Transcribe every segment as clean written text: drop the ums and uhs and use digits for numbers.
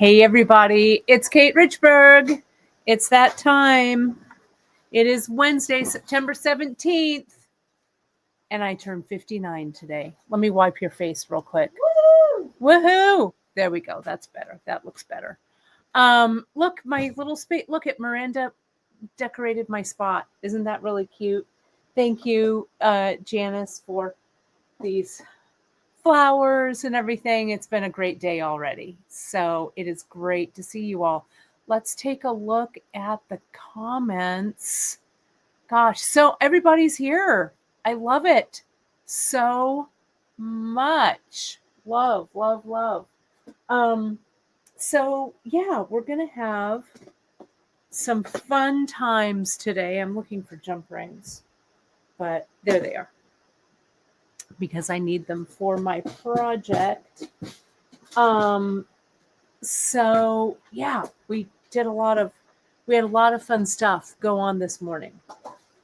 Hey everybody, it's Kate Richburg. It's that time. It is Wednesday, September 17th, and I turned 59 today. Let me wipe your face real quick. Woo! Woohoo! There we go. That's better. That looks better. Look, my little space. Look at Miranda decorated my spot. Isn't that really cute? Thank you, Janice, for these flowers and everything. It's been a great day already. So it is great to see you all. Let's take a look at the comments. Gosh, so everybody's here. I love it so much. Love, love, love. So yeah, we're gonna have some fun times today. I'm looking for jump rings, but there they are, because I need them for my project. So yeah, we had a lot of fun stuff go on this morning.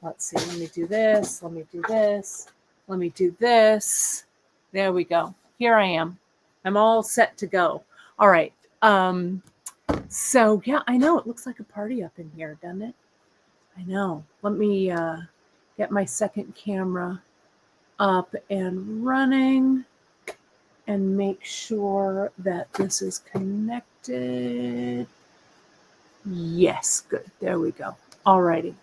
Let's see, let me do this, let me do this, let me do this. There we go. Here I am. I'm all set to go. All right. So yeah, I know it looks like a party up in here, doesn't it? I know. Let me get my second camera up and running and make sure that this is connected. Yes, good. There we go. Alrighty.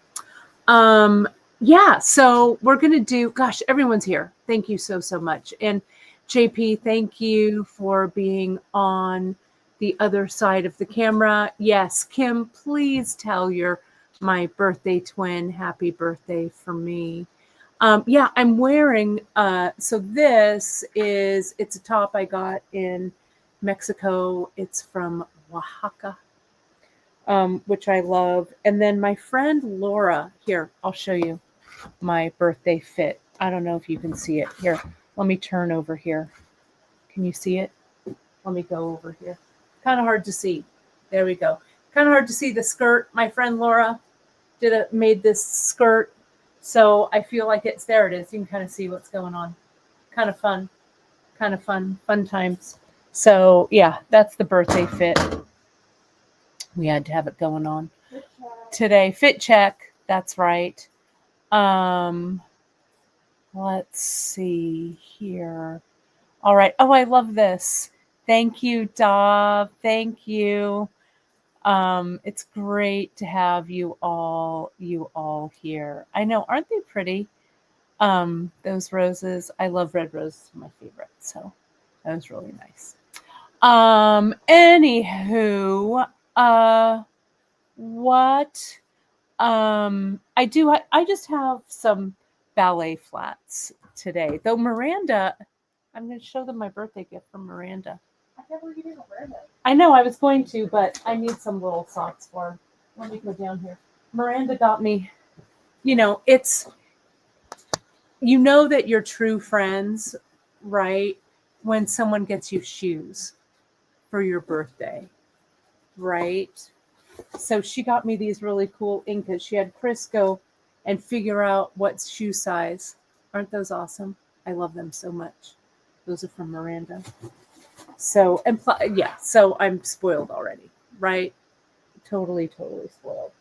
Yeah, so we're gonna do, gosh, everyone's here. Thank you so much. And JP, thank you for being on the other side of the camera. Yes, Kim, please tell my birthday twin happy birthday for me. Yeah, I'm wearing, so it's a top I got in Mexico. It's from Oaxaca, which I love. And then my friend Laura, here, I'll show you my birthday fit. I don't know if you can see it. Here, let me turn over here. Can you see it? Let me go over here. Kind of hard to see. There we go. Kind of hard to see the skirt. My friend Laura made this skirt. So I feel like there it is. You can kind of see what's going on. Kind of fun times. So yeah, that's the birthday fit. We had to have it going on today. Fit check. That's right. Let's see here. All right. Oh, I love this. Thank you, Dov. Thank you. It's great to have you all here. I know, aren't they pretty? Those roses. I love red roses, my favorite. So that was really nice. Anywho, what? I just have some ballet flats today. Though Miranda, I'm going to show them my birthday gift from Miranda. I can't believe you didn't wear them. I know I was going to, but I need some little socks for him. Let me go down here. Miranda got me, that you're true friends, right? When someone gets you shoes for your birthday, right? So she got me these really cool Incas. She had Chris go and figure out what shoe size. Aren't those awesome? I love them so much. Those are from Miranda. So, so I'm spoiled already, right? Totally spoiled.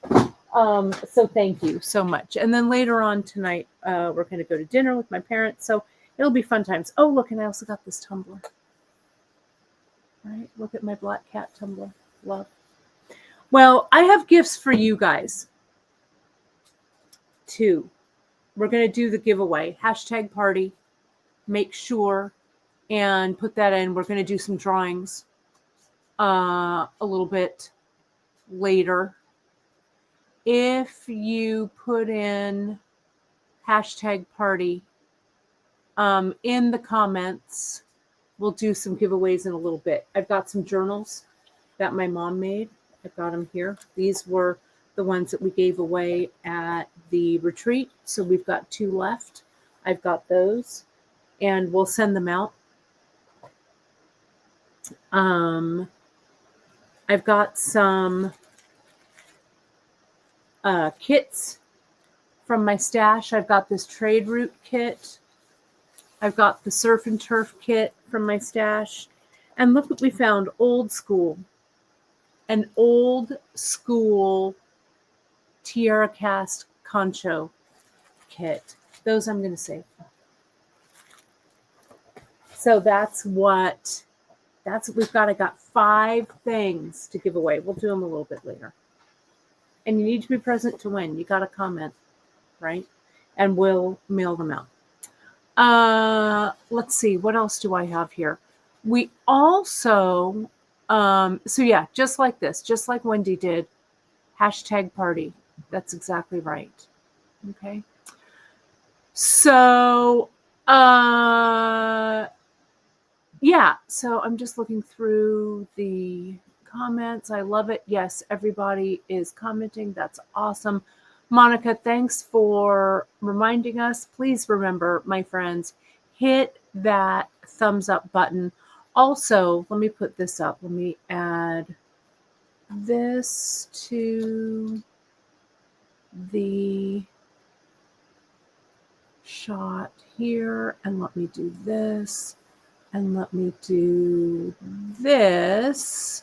So thank you so much. And then later on tonight, we're going to go to dinner with my parents. So it'll be fun times. Oh, look, and I also got this tumbler. Right? Look at my black cat tumbler. Love. Well, I have gifts for you guys, too. We're going to do the giveaway. #party. Make sure and put that in. We're going to do some drawings a little bit later. If you put in #party in the comments, we'll do some giveaways in a little bit. I've got some journals that my mom made. I've got them here. These were the ones that we gave away at the retreat. So we've got 2 left. I've got those, and we'll send them out. I've got some kits from my stash. I've got this trade route kit. I've got the surf and turf kit from my stash. And look what we found, old school. an old school tiara cast concho kit. Those I'm going to save. So we've got 5 things to give away. We'll do them a little bit later. And you need to be present to win. You got to comment, right? And we'll mail them out. Let's see. What else do I have here? We also, so yeah, just like this, just like Wendy did, #party. That's exactly right. Okay. So, yeah, so I'm just looking through the comments. I love it. Yes, everybody is commenting. That's awesome. Monica, thanks for reminding us. Please remember, my friends, hit that thumbs up button. Also, let me put this up. Let me add this to the shot here, and let me do this. And let me do this.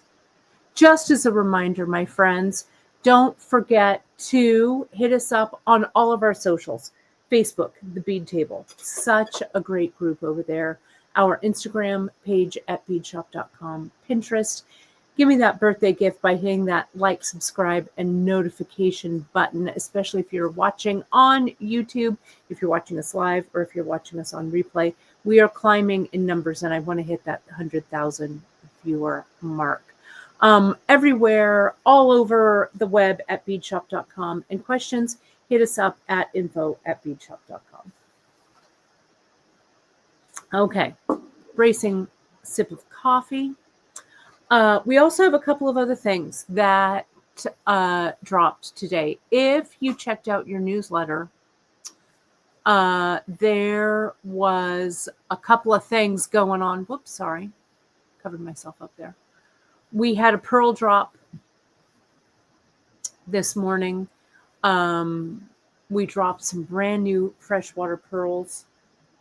Just as a reminder, my friends, don't forget to hit us up on all of our socials. Facebook, The Bead Table. Such a great group over there. Our Instagram page at beadshop.com. Pinterest. Give me that birthday gift by hitting that like, subscribe, and notification button, especially if you're watching on YouTube, if you're watching us live, or if you're watching us on replay. We are climbing in numbers, and I want to hit that 100,000 viewer mark. Everywhere, all over the web at beadshop.com. And questions, hit us up at info@beadshop.com. Okay, bracing sip of coffee. We also have a couple of other things that dropped today. If you checked out your newsletter, there was a couple of things going on. Whoops, sorry. Covered myself up there. We had a pearl drop this morning. We dropped some brand new freshwater pearls.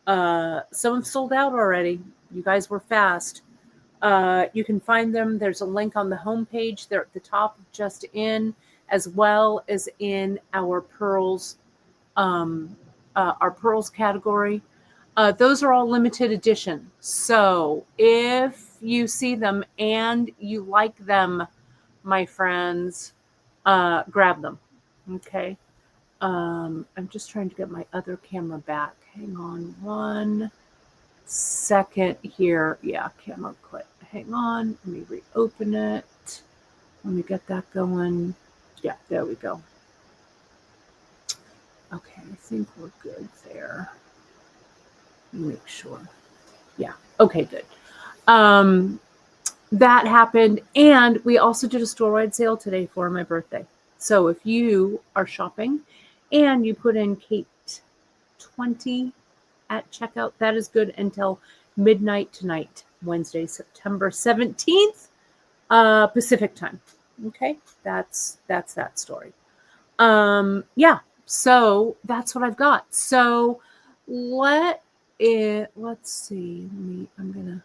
Some have sold out already. You guys were fast. You can find them. There's a link on the homepage. They're at the top of Just In, as well as in our pearls category. Those are all limited edition. So if you see them and you like them, my friends, grab them. Okay. I'm just trying to get my other camera back. Hang on 1 second here. Yeah, camera quit. Hang on. Let me reopen it. Let me get that going. Yeah, there we go. Okay, I think we're good there. Make sure. Yeah. Okay, good. That happened. And we also did a store-wide sale today for my birthday. So if you are shopping and you put in Kate 20 at checkout, that is good until midnight tonight, Wednesday, September 17th, Pacific time. Okay, that's that story. Yeah, so that's what I've got. So let's see. I'm gonna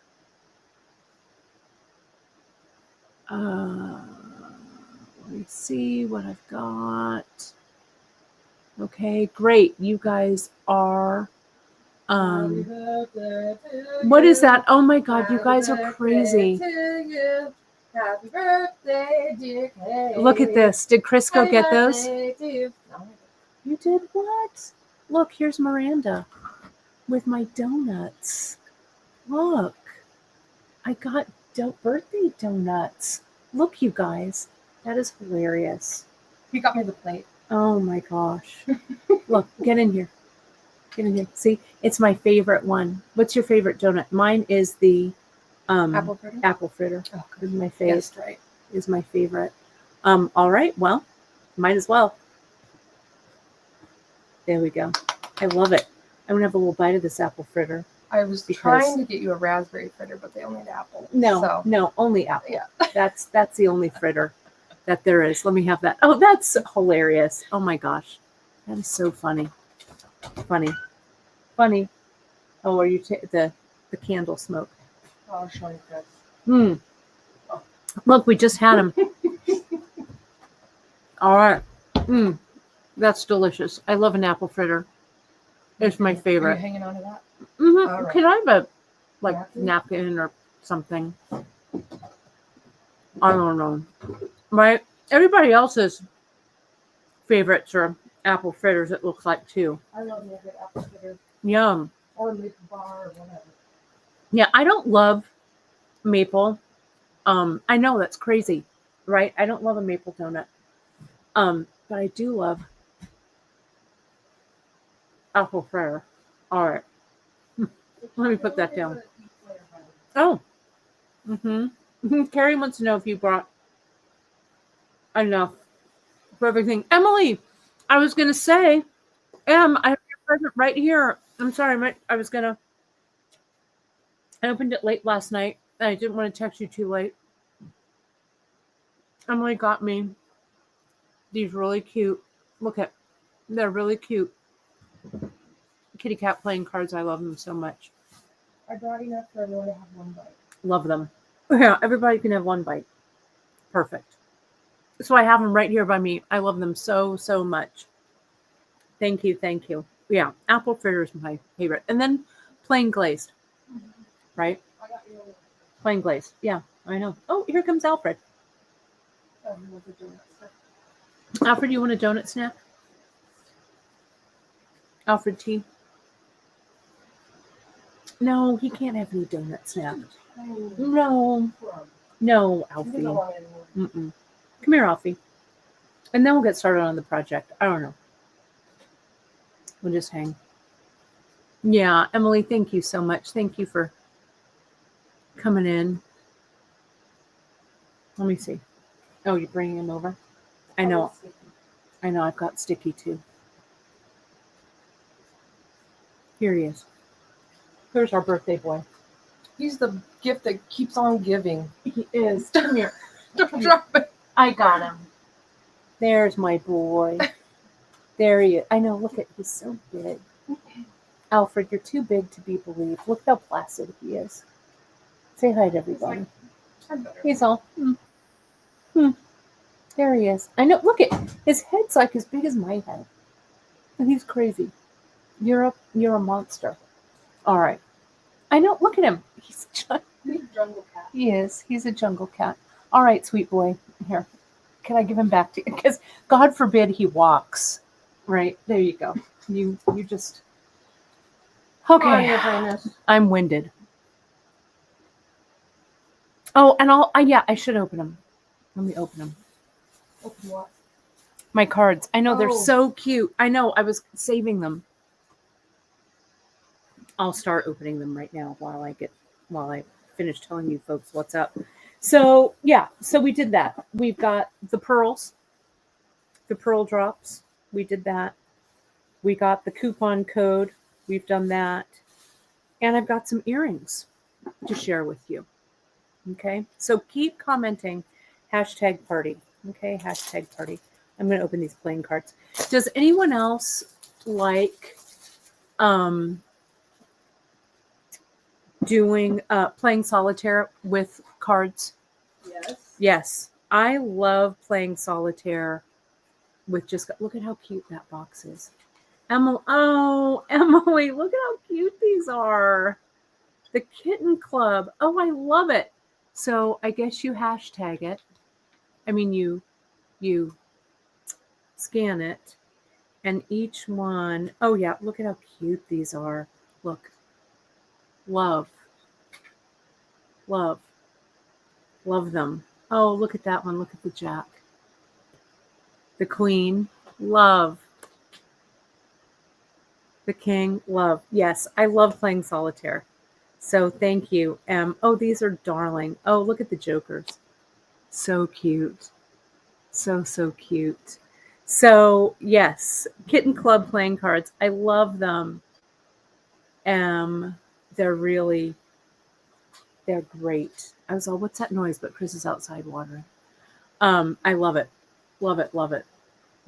let me see what I've got. Okay, great. You guys are what is that? Oh my God, you guys are crazy. Happy birthday, dear Kate. Look at this. Did Chris go get those? You did what? Look, here's Miranda with my donuts. Look, I got birthday donuts. Look, you guys. That is hilarious. He got me the plate. Oh my gosh. Look, get in here. Get in here. See, it's my favorite one. What's your favorite donut? Mine is the Apple fritter. Apple fritter. Oh, is my favorite. Yes, right. Is my favorite. All right. Well, might as well. There we go. I love it. I'm gonna have a little bite of this apple fritter. I was trying to get you a raspberry fritter, but they only had apple. No, only apple. Yeah. That's the only fritter that there is. Let me have that. Oh, that's hilarious. Oh my gosh. That is so funny. Funny. Oh, are you the candle smoke? I'll show you this. Look, we just had them. All right. That's delicious. I love an apple fritter. It's my Are favorite. you hanging on to that? Mm-hmm. All right. Can I have a Napkin? napkin or something? I don't know. Right? Everybody else's favorites are apple fritters, it looks like, too. I love me a good apple fritter Yum. or maple bar or whatever. Yeah, I don't love maple. I know that's crazy, right? I don't love a maple donut. But I do love apple fritter. All right. Let me put that down. Oh. Carrie wants to know if you brought enough for everything. Emily, I was going to say, I have your present right here. I'm sorry. I opened it late last night. I didn't want to text you too late. Emily got me these really cute. They're really cute kitty cat playing cards. I love them so much. I brought enough for everyone to have one bite. Love them. Yeah, everybody can have one bite. Perfect. So I have them right here by me. I love them so, so much. Thank you. Thank you. Yeah, apple fritter is my favorite. And then plain glazed, right? I got you. Plain glazed. Yeah, I know. Oh, here comes Alfred. Oh, he wants a donut stuff. Alfred, you want a donut snack? Alfred T? No, he can't have any donut snack. No, Alfie. Come here, Alfie. And then we'll get started on the project. I don't know. We'll just hang. Yeah, Emily, thank you so much. Thank you for coming in. Let me see. Oh, you're bringing him over? I know. I've got Sticky too. Here he is. Here's our birthday boy. He's the gift that keeps on giving. He is. Come here. Don't drop it. I got him. There's my boy. There he is. I know. Look at, he's so big. Alfred, you're too big to be believed. Look how placid he is. Say hi to everybody. He's all. There he is. I know. Look at his head's like as big as my head, and he's crazy. You're a monster. All right. I know. Look at him. He's a jungle cat. He is. He's a jungle cat. All right, sweet boy. Here. Can I give him back to you? Because God forbid he walks. Right there you go. You just. Okay. I'm winded. Oh, and I should open them. Let me open them. Open what? My cards. I know they're Oh. so cute. I know. I was saving them. I'll start opening them right now while I finish telling you folks what's up. So yeah, so we did that. We've got the pearls, the pearl drops. We did that. We got the coupon code. We've done that. And I've got some earrings to share with you. Okay. So keep commenting #party. Okay. #party. I'm going to open these playing cards. Does anyone else like doing playing solitaire with cards? Yes, I love playing solitaire with just look at how cute that box is. Emily, look at how cute these are. The Kitten Club. Oh, I love it. So I guess you hashtag it. I mean, you scan it, and each one. Oh yeah, look at how cute these are. Look. Love them. Oh, look at that one. Look at the Jack. The Queen. Love. The King. Love. Yes, I love playing solitaire. So thank you. Oh, these are darling. Oh, look at the Jokers. So cute. So cute. So yes, Kitten Club playing cards. I love them. They're great. I was all, what's that noise? But Chris is outside watering. I love it. Love it. Love it.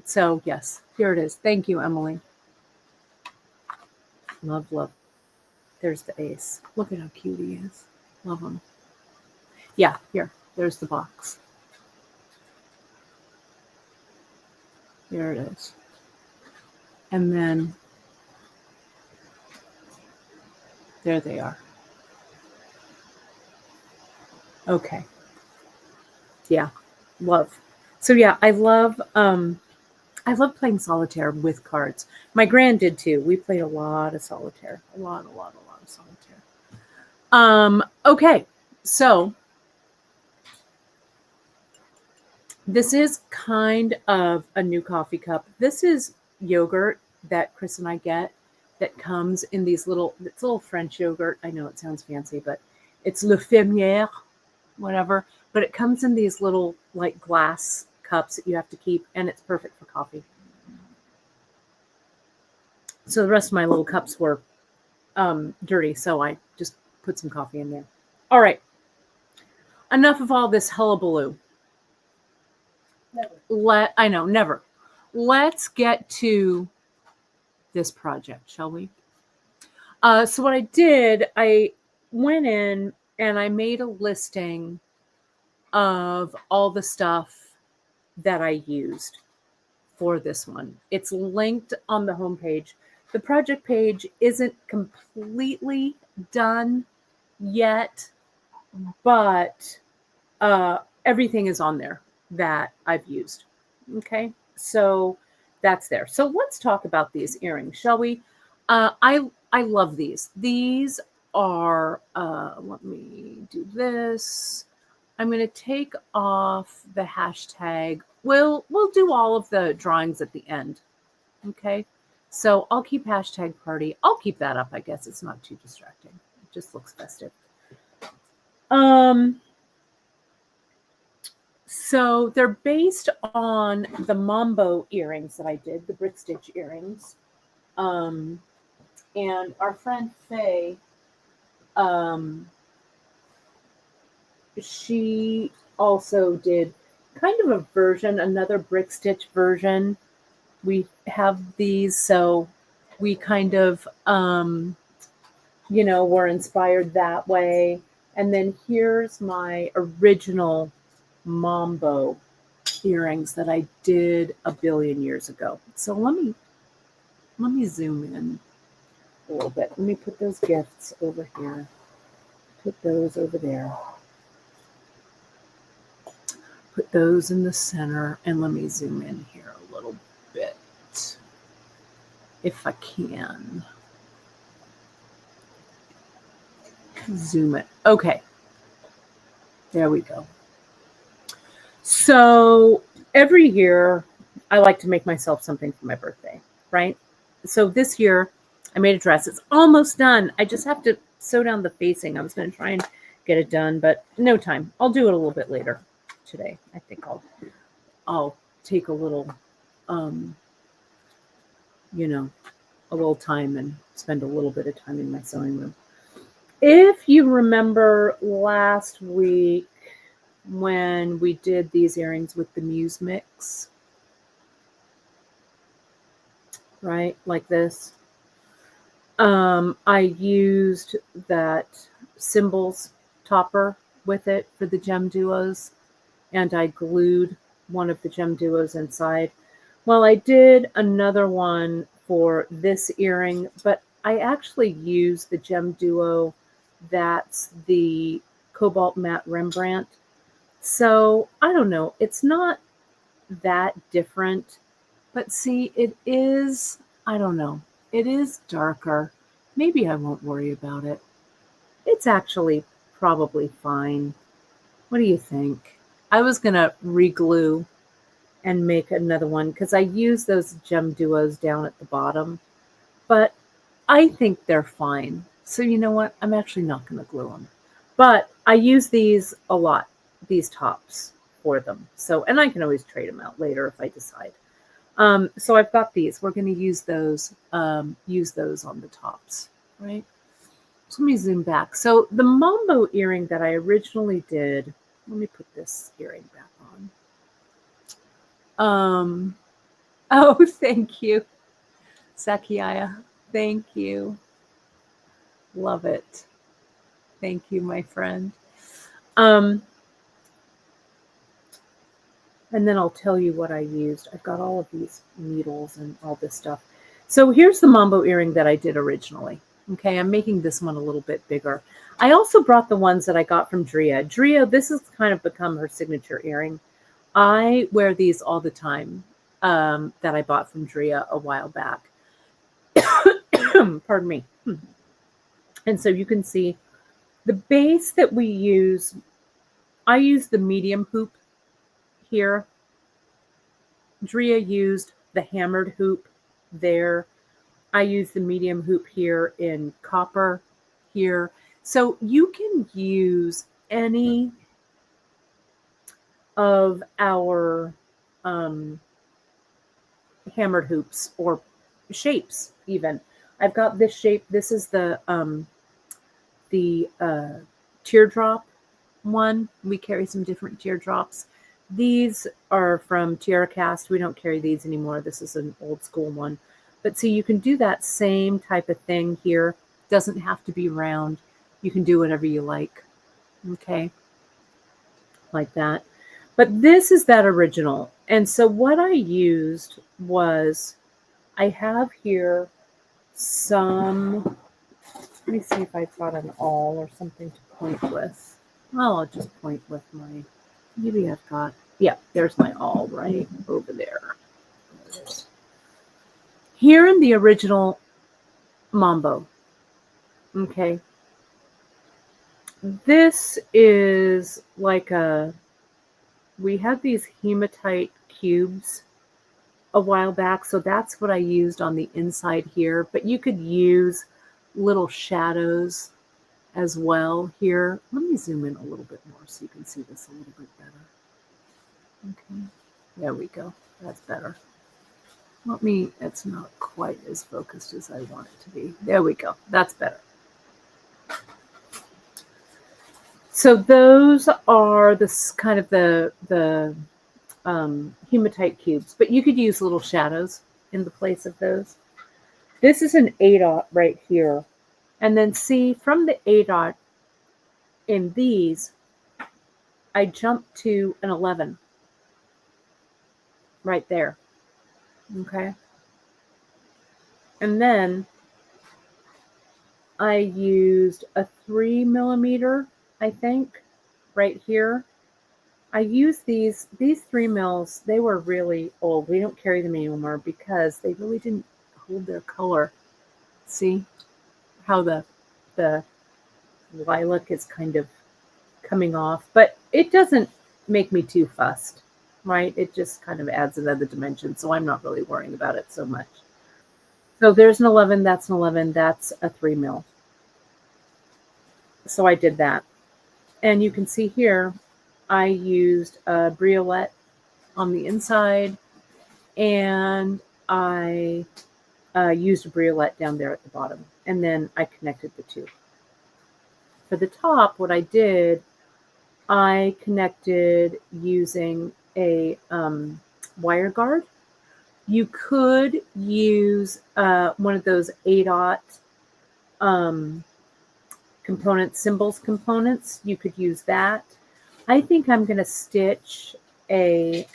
So yes, here it is. Thank you, Emily. Love. There's the ace. Look at how cute he is. Love him. Yeah, here. There's the box. There it is. And then there they are. Okay. Yeah. Love. So yeah, I love playing solitaire with cards. My grand did too. We played a lot of solitaire. A lot of solitaire. Okay. So this is kind of a new coffee cup. This is yogurt that Chris and I get that comes in these it's little French yogurt. I know it sounds fancy, but it's Le Fermier, whatever. But it comes in these little like glass cups that you have to keep, and it's perfect for coffee. So the rest of my little cups were dirty, so I just put some coffee in there. All right. Enough of all this hullabaloo. Never. Let's get to this project, shall we? So what I did, I went in and I made a listing of all the stuff that I used for this one. It's linked on the homepage. The project page isn't completely done yet, but everything is on there that I've used. Okay, so that's there. So let's talk about these earrings, shall we? I love these. These are, let me do this. I'm going to take off the hashtag. We'll do all of the drawings at the end. Okay, so I'll keep hashtag party. I'll keep that up. I guess it's not too distracting. It just looks festive. So they're based on the Mambo earrings that I did, the Brick Stitch earrings. And our friend Faye, she also did kind of a version, another Brick Stitch version. We have these, so we kind of, were inspired that way. And then here's my original Mambo earrings that I did a billion years ago. So let me zoom in a little bit. Let me put those gifts over here. Put those over there. Put those in the center, and let me zoom in here a little bit, if I can. Zoom it. Okay. There we go. So every year, I like to make myself something for my birthday, right? So this year, I made a dress. It's almost done. I just have to sew down the facing. I was going to try and get it done, but no time. I'll do it a little bit later today. I think I'll take a little, a little time and spend a little bit of time in my sewing room. If you remember last week when we did these earrings with the Muse Mix, right, like this, I used that symbols topper with it for the GemDuos, and I glued one of the GemDuos inside. Well, I did another one for this earring, but I actually used the GemDuo that's the Cobalt Matte Rembrandt. So I don't know, it's not that different, but see, it is, I don't know, it is darker. Maybe I won't worry about it. It's actually probably fine. What do you think? I was going to re-glue and make another one because I use those GemDuos down at the bottom, but I think they're fine. So you know what? I'm actually not going to glue them. But I use these a lot, these tops for them. So, and I can always trade them out later if I decide. So I've got these. We're going to use those on the tops, right? So let me zoom back. So the Mambo earring that I originally did, let me put this earring back on. Oh, thank you, Sakiaya. Thank you. Love it. Thank you, my friend. And then I'll tell you what I used. I've got all of these needles and all this stuff. So here's the mambo earring that I did originally. Okay, I'm making this one a little bit bigger. I also brought the ones that I got from Drea. Drea, this has kind of become her signature earring. I wear these all the time that I bought from Drea a while back. Pardon me. And so you can see the base that we use, I use the medium hoop here. Drea used the hammered hoop there. I use the medium hoop here in copper here. So you can use any of our hammered hoops or shapes even. I've got this shape. This is the teardrop one. We carry some different teardrops. These are from Tiara Cast. We don't carry these anymore. This is an old school one. But see, you can do that same type of thing here. Doesn't have to be round. You can do whatever you like. Okay. Like that. But this is that original. And so what I used was, I have here some, let me see if I've got an awl or something to point with. Well, I'll just point with my, maybe I've got, yeah, there's my awl right over there. Here in the original Mambo, okay, this is like a, we had these hematite cubes a while back, so that's what I used on the inside here, but you could use little shadows as well here. Let me zoom in a little bit more so you can see this a little bit better. Okay, there we go. That's better. Let me, it's not quite as focused as I want it to be. There we go. That's better. So those are this kind of the hematite cubes, but you could use little shadows in the place of those. This is an 8/0 right here. And then see, from the 8/0 in these, I jumped to an 11 right there. Okay. And then I used a 3mm, I think, right here. I used these 3mm. They were really old. We don't carry them anymore because they really didn't hold their color. See how the lilac is kind of coming off, but it doesn't make me too fussed, right? It just kind of adds another dimension, so I'm not really worrying about it so much. So there's an 11, that's an 11, that's a 3mm. So I did that. And you can see here, I used a briolette on the inside, and I used a briolette down there at the bottom, and then I connected the two. For the top, what I did, I connected using a wire guard. You could use one of those 8/0 symbols components. You could use that. I think I'm going to stitch a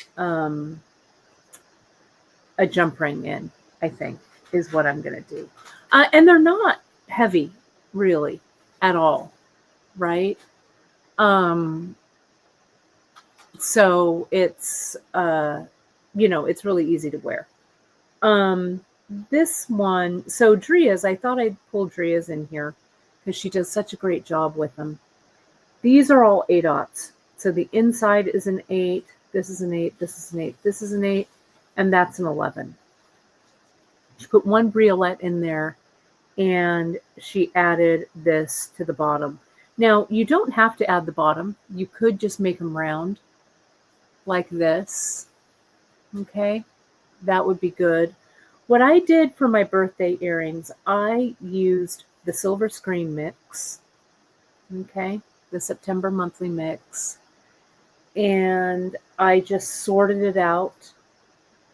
jump ring in, I think, is what I'm going to do. And they're not heavy, really, at all, right? So it's, it's really easy to wear. This one, so Drea's, I thought I'd pull Drea's in here because she does such a great job with them. These are all 8/0. So the inside is an 8, this is an 8, this is an 8, this is an 8, and that's an 11. She put one briolette in there, and she added this to the bottom. Now, you don't have to add the bottom. You could just make them round like this. Okay, that would be good. What I did for my birthday earrings, I used the Silver Screen Mix, okay, the September monthly mix, and I just sorted it out.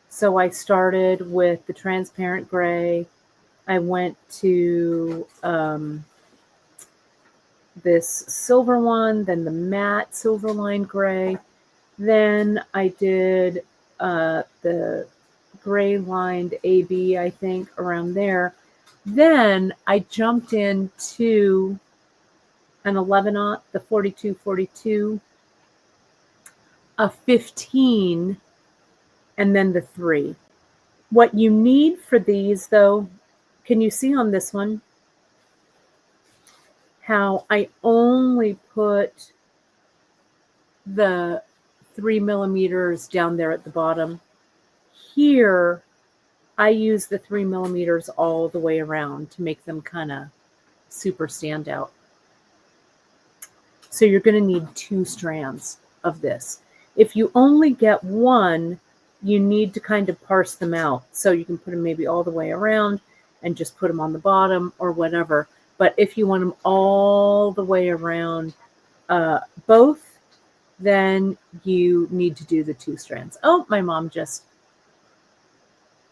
So I started with the transparent gray. I went to this silver one, then the matte silver line gray, Then I did the gray lined AB, I think, around there. Then I jumped into an 11-aught, the 4242, a 15, and then the 3. What you need for these, though, can you see on this one how I only put the 3 millimeters down there at the bottom? Here, I use the 3 millimeters all the way around to make them kind of super stand out. So you're going to need 2 strands of this. If you only get one, you need to kind of parse them out. So you can put them maybe all the way around and just put them on the bottom or whatever. But if you want them all the way around both, then you need to do the 2 strands. Oh, my mom just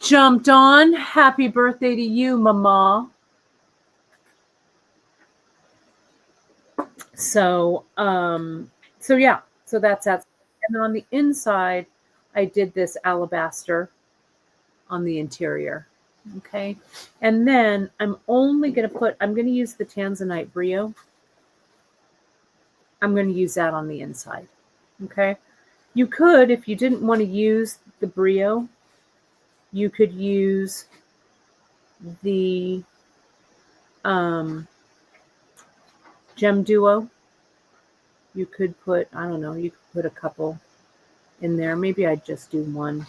jumped on. Happy birthday to you, Mama. So yeah, so that's that. And then on the inside, I did this alabaster on the interior. Okay. And then I'm going to use the tanzanite brio. I'm going to use that on the inside. Okay. You could, if you didn't want to use the brio, you could use the GemDuo. You could put, I don't know, you could put a couple in there. Maybe I'd just do one.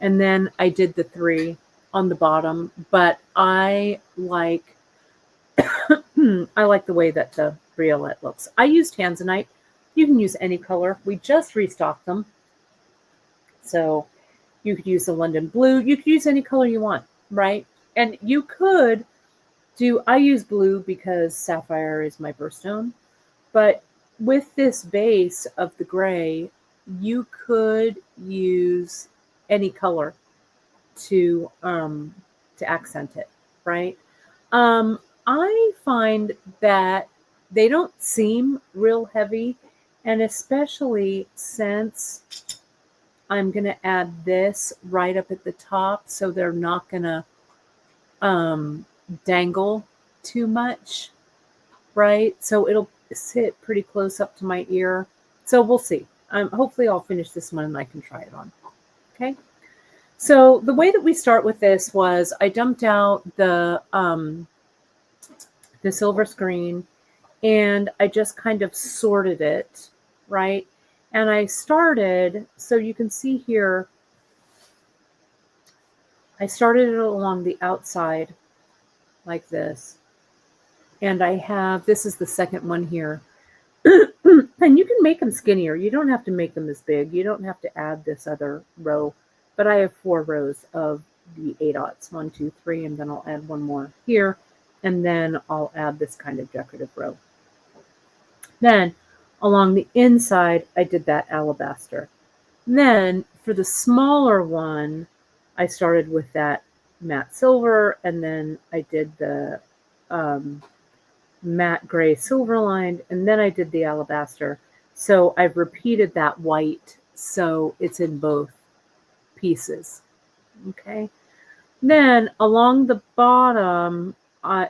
And then I did the 3 on the bottom, but I like I like the way that the briolette looks. I use tanzanite. You can use any color. We just restocked them. So you could use the London blue. You could use any color you want, right? And you could I use blue because sapphire is my birthstone. But with this base of the gray, you could use any color to accent it, right? I find that they don't seem real heavy, and especially since I'm going to add this right up at the top, so they're not going to dangle too much, right? So it'll sit pretty close up to my ear. So we'll see. Hopefully I'll finish this one and I can try it on. Okay. So the way that we start with this was I dumped out the silver screen and I just kind of sorted it, right? And I started, so you can see here, I started it along the outside like this. And I have, this is the second one here. And you can make them skinnier. You don't have to make them as big. You don't have to add this other row. But I have 4 rows of the 8/aughts, 1, 2, 3, and then I'll add one more here. And then I'll add this kind of decorative row. Then along the inside, I did that alabaster. Then for the smaller one, I started with that matte silver, and then I did the matte gray silver lined, and then I did the alabaster. So I've repeated that white, so it's in both pieces. Okay. Then along the bottom,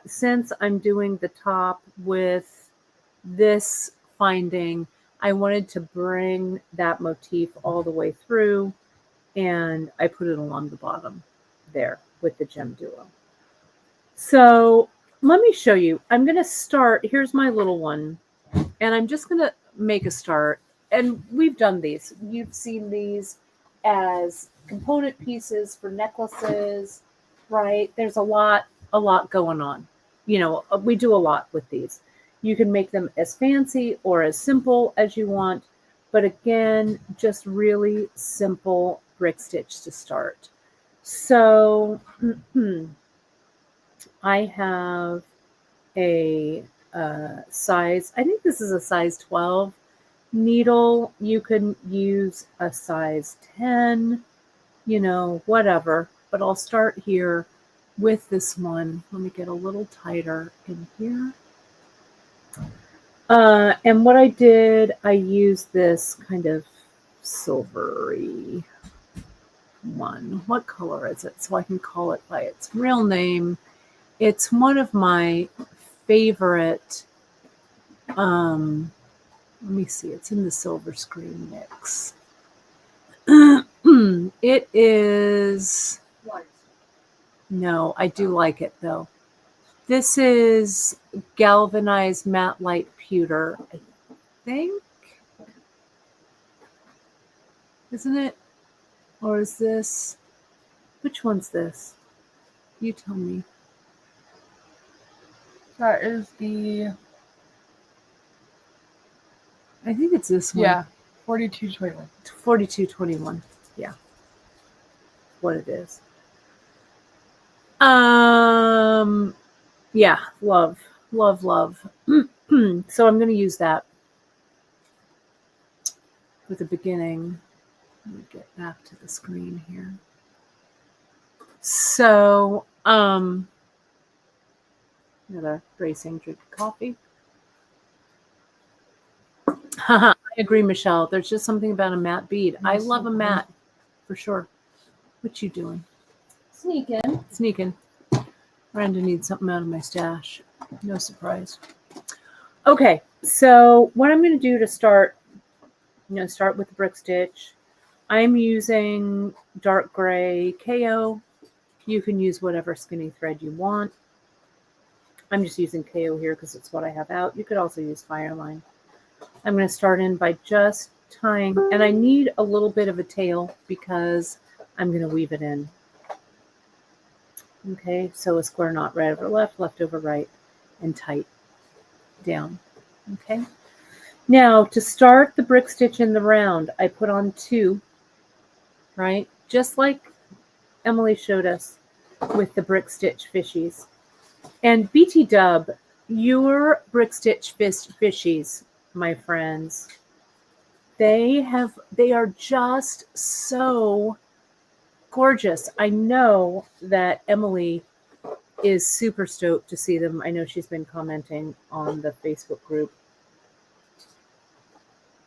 since I'm doing the top with this finding, I wanted to bring that motif all the way through, and I put it along the bottom there with the GemDuo. So let me show you. I'm going to start. Here's my little one, and I'm just going to make a start. And we've done these. You've seen these as component pieces for necklaces, right? There's a lot going on. You know, we do a lot with these. You can make them as fancy or as simple as you want, but again, just really simple brick stitch to start. So I have a size, I think this is a size 12 needle. You can use a size 10, you know, whatever, but I'll start here with this one. Let me get a little tighter in here. And what I did, I used this kind of silvery one. What color is it? So I can call it by its real name. It's one of my favorite. Let me see. It's in the silver screen mix. It is. No, I do like it though. This is galvanized matte light pewter, I think. Isn't it? Or is this? Which one's this? You tell me. That is the. I think it's this one. Yeah, 4221. 4221. Yeah. What it is. Yeah, love. So I'm going to use that for the beginning. Let me get back to the screen here. So, another racing drink of coffee. I agree, Michelle. There's just something about a matte bead. I love a matte for sure. What you doing? Sneaking. Miranda needs something out of my stash. No surprise. Okay, so what I'm going to do to start, I'm going to start with the brick stitch. I'm using dark gray KO. You can use whatever skinny thread you want. I'm just using KO here because it's what I have out. You could also use Fireline. I'm going to start in by just tying, and I need a little bit of a tail because I'm going to weave it in. Okay, so a square knot right over left, left over right, and tight down. Okay. Now to start the brick stitch in the round, I put on 2, right? Just like Emily showed us with the brick stitch fishies. And BT Dub, your brick stitch fishies, my friends, they are just so gorgeous. I know that Emily is super stoked to see them. I know she's been commenting on the Facebook group.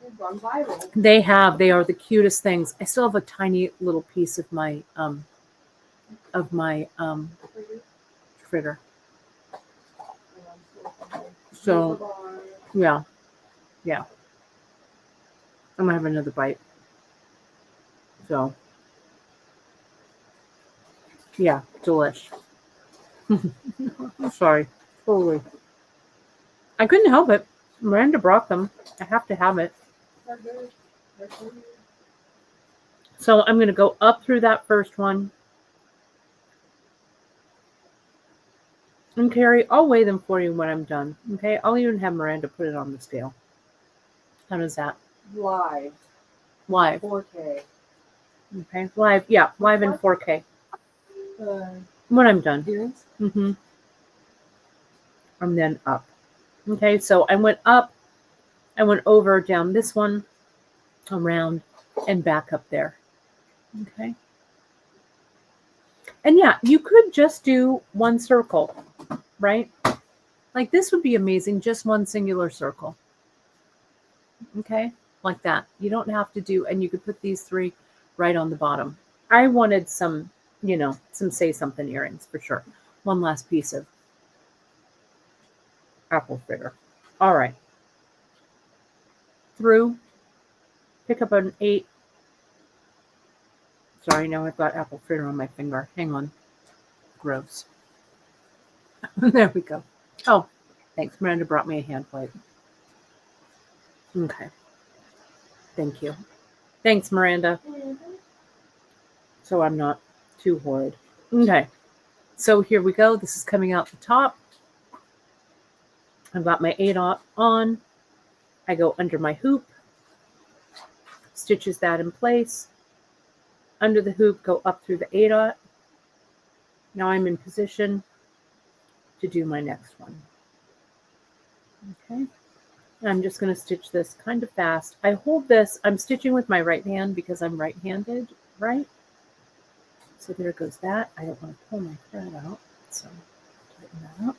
They've gone viral. They are the cutest things. I still have a tiny little piece of my fritter. So yeah. I'm gonna have another bite. So yeah, delish. I'm sorry. Totally. I couldn't help it. Miranda brought them. I have to have it. They're good. They're good. So I'm going to go up through that first one. And Carrie, I'll weigh them for you when I'm done. Okay? I'll even have Miranda put it on the scale. How does that? Live. 4K. Okay. Live. Yeah. Live in 4K. When I'm done. Earrings? Mm-hmm. And then up. Okay. So I went up. I went over, down this one, around, and back up there. Okay. And yeah, you could just do one circle, right? Like this would be amazing, just one singular circle. Okay, like that. You don't have to do, and you could put these 3 right on the bottom. I wanted some, some say something earrings for sure. One last piece of apple fritter. All right. Through, pick up an 8. Sorry, now I've got apple fritter on my finger. Hang on. Gross. There we go. Oh, thanks. Miranda brought me a hand plate. Okay. Thank you. Thanks, Miranda. Mm-hmm. So I'm not too horrid. Okay. So here we go. This is coming out the top. I've got my 8/0 on. I go under my hoop. Stitches that in place. Under the hoop, go up through the 8/0. Now I'm in position to do my next one. Okay. And I'm just going to stitch this kind of fast. I hold this. I'm stitching with my right hand because I'm right-handed, right? So there goes that. I don't want to pull my thread out, so tighten that up.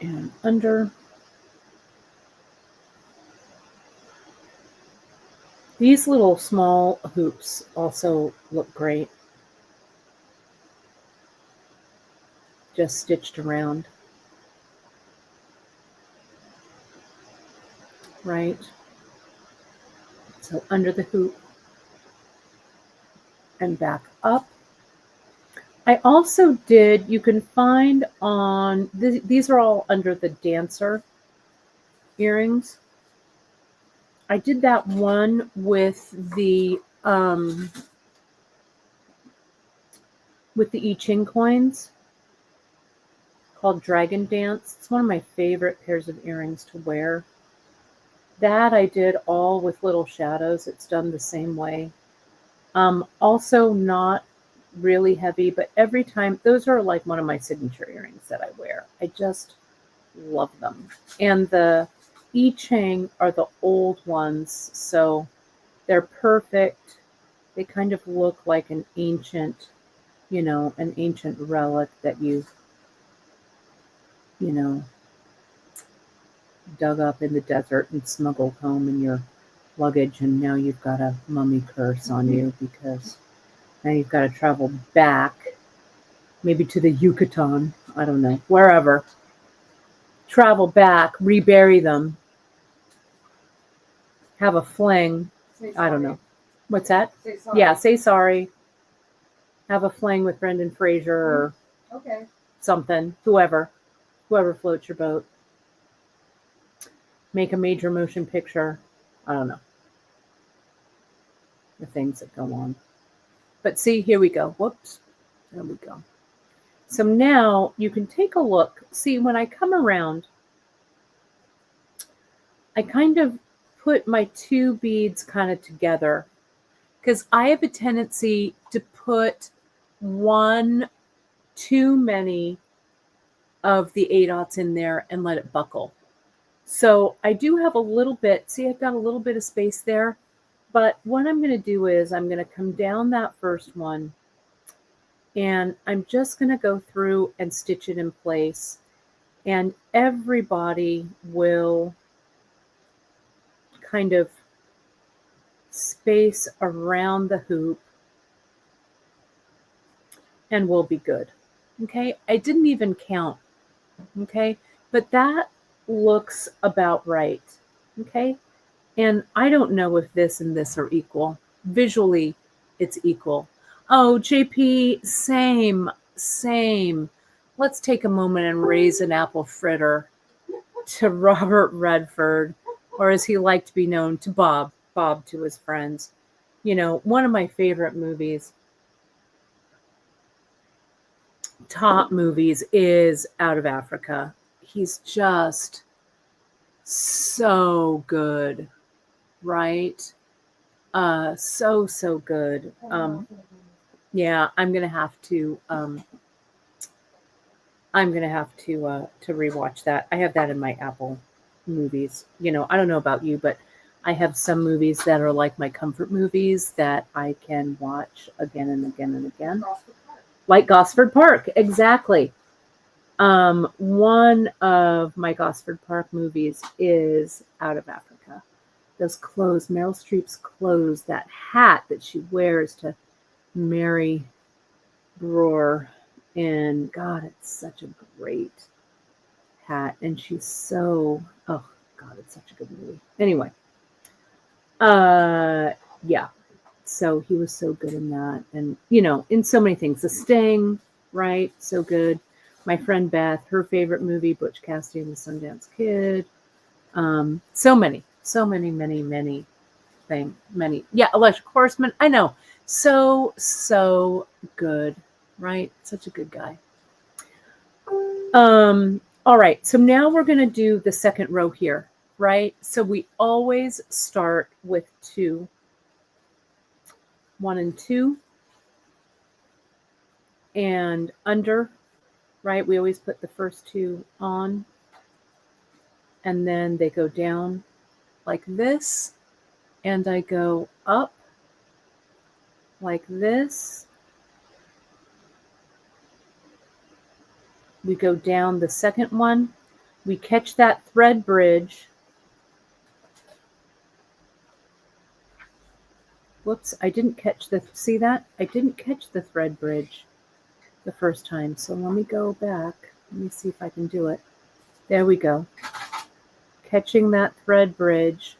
And under. These little small hoops also look great. Just stitched around. Right? So under the hoop and back up. I also did, you can find on, these are all under the dancer earrings. I did that one with the I Ching coins called Dragon Dance. It's one of my favorite pairs of earrings to wear. That I did all with little shadows. It's done the same way. Also not really heavy, but every time, those are like one of my signature earrings that I wear. I just love them. And the I Ching are the old ones, so they're perfect. They kind of look like an ancient, an ancient relic that you've, dug up in the desert and smuggled home in your luggage, and now you've got a mummy curse on you because now you've got to travel back, maybe to the Yucatan, I don't know, wherever. Travel back, rebury them, have a fling. I don't know. What's that? Say sorry. Yeah, say sorry. Have a fling with Brendan Fraser or something, whoever floats your boat. Make a major motion picture. I don't know. The things that go on. But see, here we go. Whoops. There we go. So now you can take a look. See, when I come around, I kind of put my two beads kind of together because I have a tendency to put one too many of the 8/0 in there and let it buckle. So I do have a little bit, see, I've got a little bit of space there, but what I'm going to do is I'm going to come down that first one and I'm just going to go through and stitch it in place, and everybody will kind of space around the hoop and we'll be good. Okay, I didn't even count. Okay, but that looks about right. Okay, and I don't know if this and this are equal. Visually, it's equal. Oh, JP, same. Let's take a moment and raise an apple fritter to Robert Redford, or as he liked to be known, to Bob to his friends. One of my favorite movies, top movies, is Out of Africa. He's just so good, right? So good. Yeah, I'm gonna have to rewatch that. I have that in my Apple movies. I don't know about you, but I have some movies that are like my comfort movies that I can watch again and again and again. Like Gosford Park, exactly. One of my Gosford Park movies is Out of Africa. Those clothes, Meryl Streep's clothes, that hat that she wears to Mary Brewer, and God, it's such a great hat, and she's so, oh God, it's such a good movie. Anyway, yeah, so he was so good in that, and in so many things. The Sting, right? So good. My friend Beth, her favorite movie, Butch Cassidy and the Sundance Kid. So many things. Yeah, Electric Horseman. I know. So good, right? Such a good guy. All right. So now we're going to do the second row here, right? So we always start with 2, 1 and 2, and under, right? We always put the first 2 on, and then they go down like this, and I go up like this. We go down the second one. We catch that thread bridge. Whoops, I didn't catch see that? I didn't catch the thread bridge the first time. So let me go back. Let me see if I can do it. There we go. Catching that thread bridge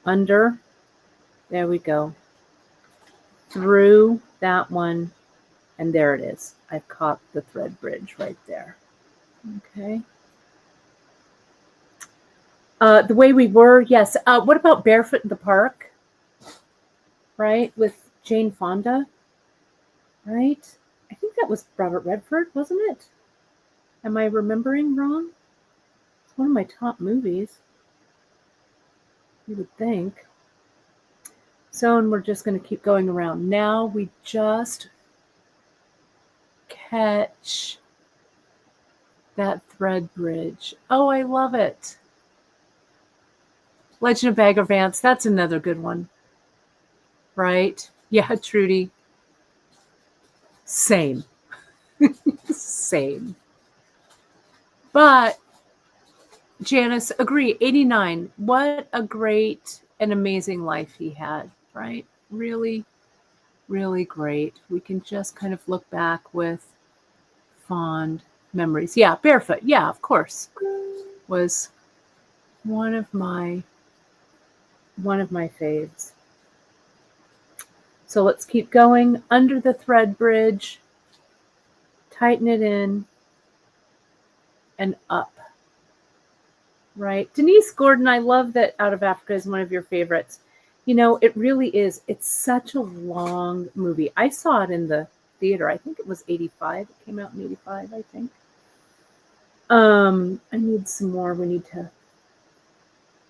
under. There we go. Through that one. And there it is. I've caught the thread bridge right there. Okay. The way we were, yes. What about Barefoot in the Park? Right? With Jane Fonda. Right? I think that was Robert Redford, wasn't it? Am I remembering wrong? It's one of my top movies. You would think. So, and we're just going to keep going around. Now we just catch that thread bridge. Oh, I love it. Legend of Bagger Vance. That's another good one. Right? Yeah, Trudy. Same. Same. But Janice, agree. 89. What a great and amazing life he had, right? Really, really great. We can just kind of look back with fond memories. Yeah, Barefoot. Yeah, of course. Was one of my faves. So let's keep going. Under the thread bridge, tighten it in, and up. Right? Denise Gordon, I love that Out of Africa is one of your favorites. You know, it really is. It's such a long movie. I saw it in the theater. I think it was 85. It came out in 85, I think. I need some more. We need to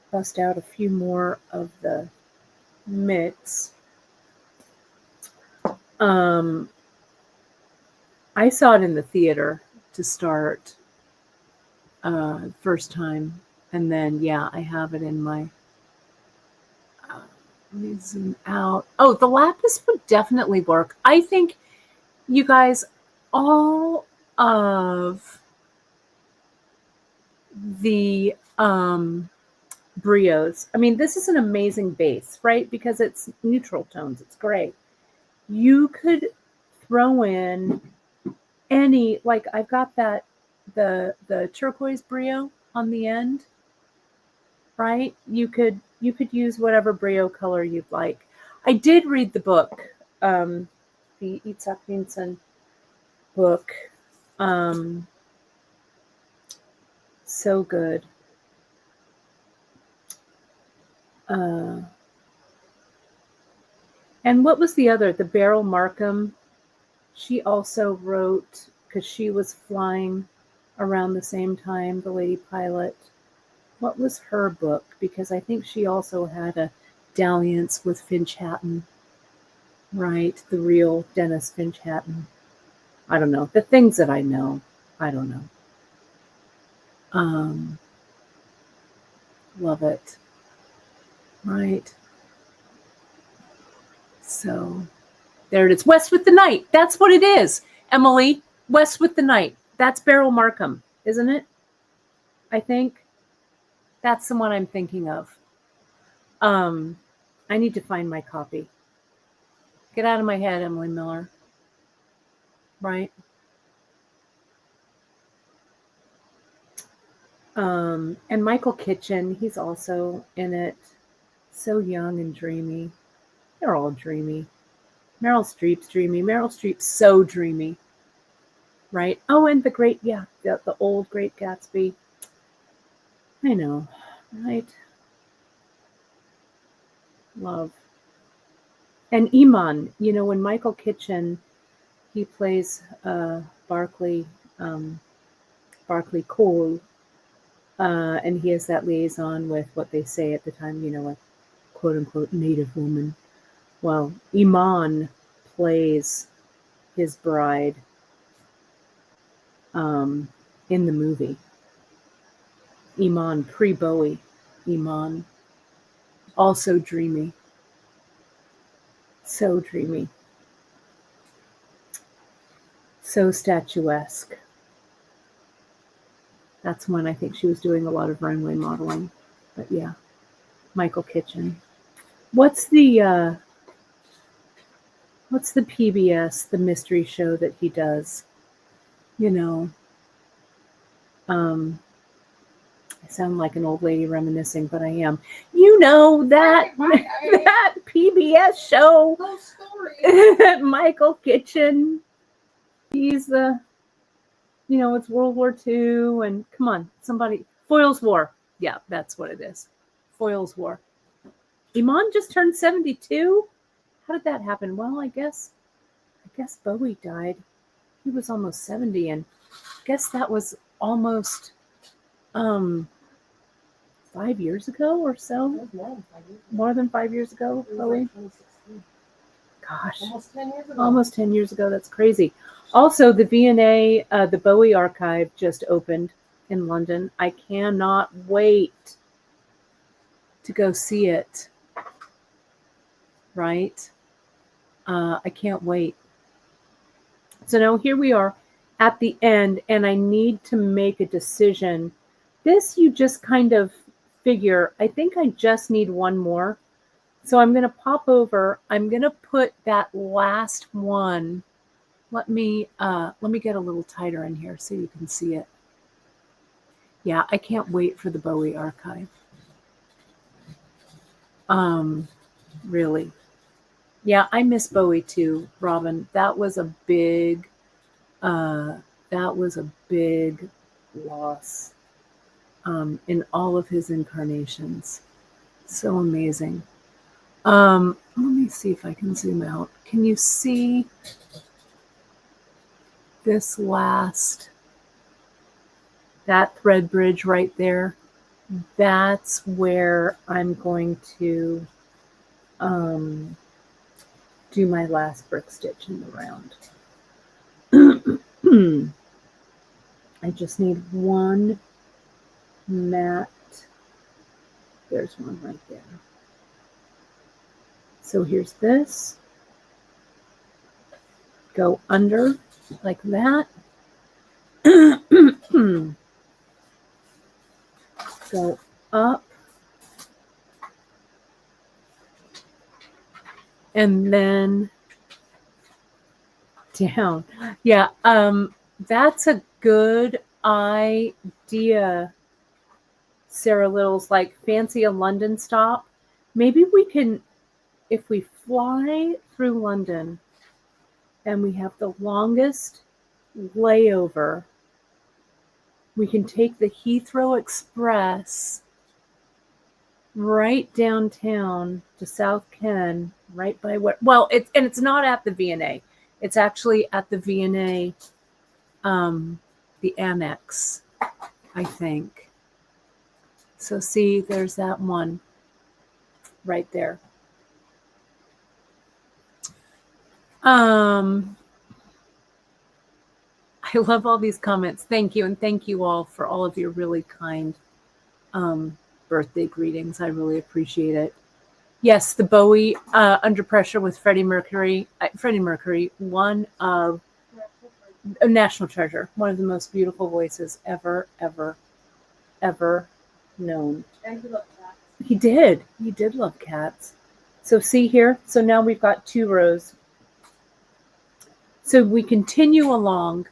bust out a few more of the mix. I saw it in the theater to start first time. And then, yeah, I have it in my, let me zoom out. Oh, the lapis would definitely work. I think, you guys, all of the brios, I mean, this is an amazing base, right? Because it's neutral tones. It's great. You could throw in any, like I've got that, the turquoise brio on the end, right? You could use whatever brio color you'd like. I did read the book, the Itzhak Vinson book. So good. And what was the other? The Beryl Markham. She also wrote, because she was flying around the same time, the Lady Pilot. What was her book? Because I think she also had a dalliance with Finch Hatton, right? The real Dennis Finch Hatton. I don't know. The things that I know, I don't know. Love it. Right. So there it is. West with the Night. That's what it is, Emily. West with the Night. That's Beryl Markham, isn't it? I think that's the one I'm thinking of. I need to find my copy. Get out of my head, Emily Miller. Right? And Michael Kitchen, he's also in it. So young and dreamy. They're all dreamy. Meryl Streep's dreamy. Meryl Streep's so dreamy. Right? Oh, and the great, yeah, the old Great Gatsby. I know, right? Love. And Iman, you know, when Michael Kitchen, he plays Barclay Cole, and he has that liaison with what they say at the time, you know, a quote-unquote native woman. Well, Iman plays his bride in the movie. Iman, pre-Bowie. Iman. Also dreamy. So dreamy. So statuesque. That's when I think she was doing a lot of runway modeling. But yeah, Michael Kitchen. What's the What's the PBS, the mystery show that he does? You know, I sound like an old lady reminiscing, but I am. You know that that PBS show. Those stories. Michael Kitchen. He's the, it's World War II, and come on, somebody. Foyle's War. Yeah, that's what it is. Foyle's War. Iman just turned 72. How did that happen? Well, I guess Bowie died. He was almost 70, and I guess that was almost 5 years ago or so. More than 5 years ago, Bowie. Gosh, Almost 10 years ago. almost 10 years ago. That's crazy. Also, the V&A, the Bowie archive just opened in London. I cannot wait to go see it. Right? I can't wait. So now here we are at the end, and I need to make a decision. This you just kind of figure, I think I just need one more. So I'm going to pop over. I'm going to put that last one. Let me get a little tighter in here so you can see it. Yeah, I can't wait for the Bowie archive. Really. Yeah, I miss Bowie too, Robin. That was a big loss in all of his incarnations. So amazing. Let me see if I can zoom out. Can you see this that thread bridge right there? That's where I'm going to do my last brick stitch in the round. I just need one mat. There's one right there. So here's this. Go under like that. Go up. And then down. Yeah, that's a good idea, Sarah Little's, like fancy a London stop. Maybe we can, if we fly through London and we have the longest layover, we can take the Heathrow Express right downtown to South Ken, right by where, well, it's not at the V&A. It's actually at the V&A, the annex, I think. So see, there's that one right there. I love all these comments. Thank you. And thank you all for all of your really kind birthday greetings. I really appreciate it. Yes, the Bowie Under Pressure with Freddie Mercury. Freddie Mercury, one of a national treasure, one of the most beautiful voices ever known. And he loved cats. He did. He did love cats. So see here. So now we've got 2 rows. So we continue along.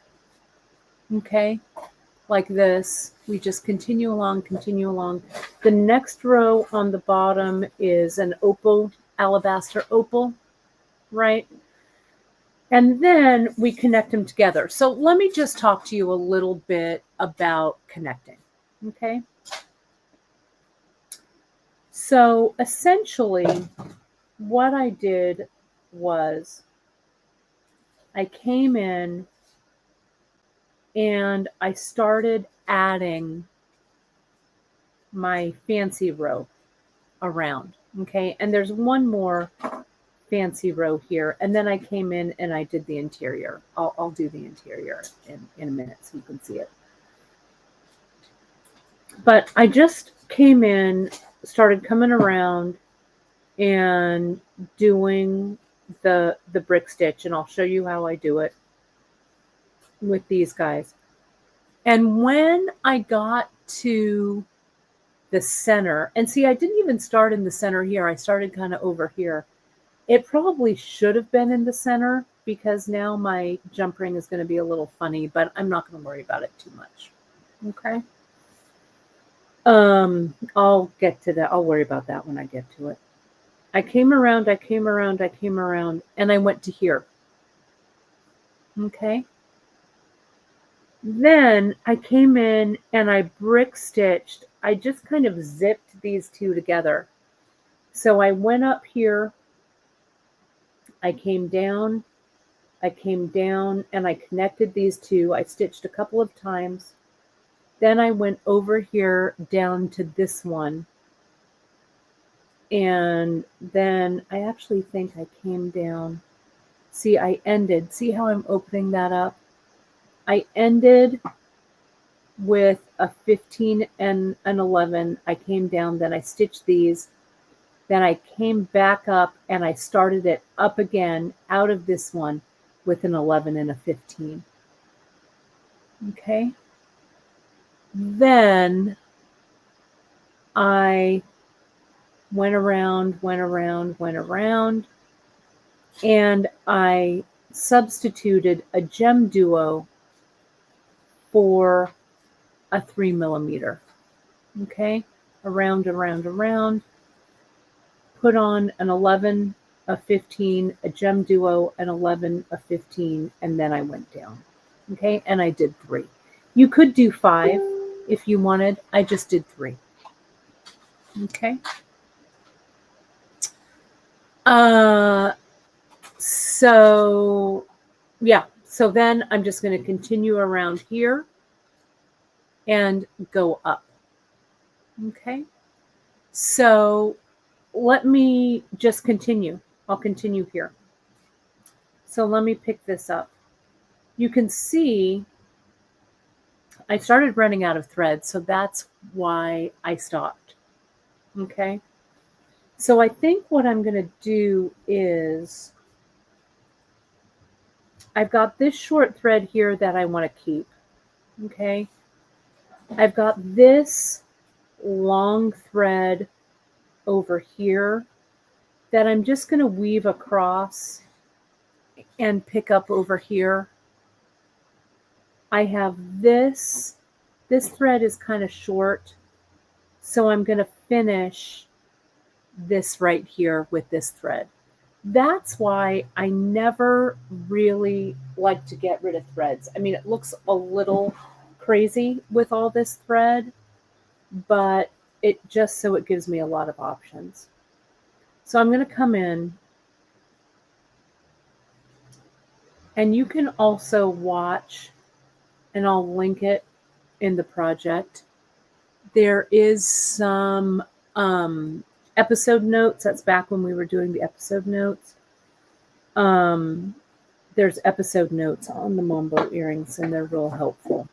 Okay, like this. We just continue along. The next row on the bottom is an opal, alabaster opal, right? And then we connect them together. So let me just talk to you a little bit about connecting, okay? So essentially, what I did was I came in and I started adding my fancy row around, okay? And there's one more fancy row here, and then I came in and I did the interior. I'll do the interior in a minute so you can see it. But I just came in, started coming around and doing the brick stitch, and I'll show you how I do it with these guys. And when I got to the center, and see, I didn't even start in the center here. I started kind of over here. It probably should have been in the center because now my jump ring is going to be a little funny, but I'm not going to worry about it too much. Okay. I'll get to that. I'll worry about that when I get to it. I came around, and I went to here. Okay. Then I came in and I brick stitched. I just kind of zipped these two together. So I went up here, I came down, and I connected these two. I stitched a couple of times. Then I went over here down to this one. And then I actually think I came down. See, I ended. See how I'm opening that up? I ended with a 15 and an 11. I came down, then I stitched these. Then I came back up and I started it up again out of this one with an 11 and a 15. Okay. Then I went around, and I substituted a GemDuo for a 3 millimeter. Okay, around, put on an 11, a 15, a GemDuo, an 11, a 15, and then I went down. Okay, and I did 3. You could do 5 if you wanted. I just did 3. Okay. So yeah, so then I'm just going to continue around here and go up. Okay. So let me just continue. I'll continue here. So let me pick this up. You can see I started running out of thread, so that's why I stopped. Okay. So I think what I'm going to do is I've got this short thread here that I want to keep. Okay. I've got this long thread over here that I'm just going to weave across and pick up over here. I have this thread is kind of short, so I'm going to finish this right here with this thread. That's why I never really like to get rid of threads. I mean, it looks a little crazy with all this thread, but it just so it gives me a lot of options. So I'm going to come in, and you can also watch, and I'll link it in the project. There is some episode notes. That's back when we were doing the episode notes. There's episode notes on the Mambo earrings, and they're real helpful.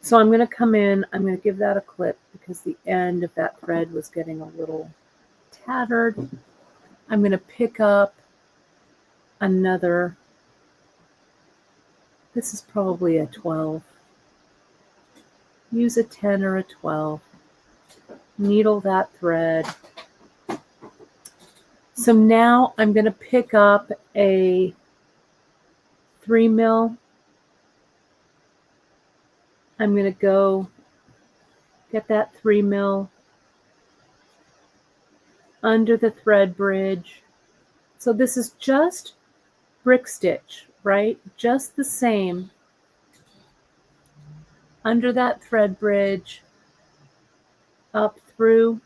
So I'm going to come in. I'm going to give that a clip because the end of that thread was getting a little tattered. I'm going to pick up another. This is probably a 12. Use a 10 or a 12. Needle that thread. So now I'm going to pick up a 3 mil. I'm going to go get that 3 mil under the thread bridge. So this is just brick stitch, right? Just the same. Under that thread bridge, up through,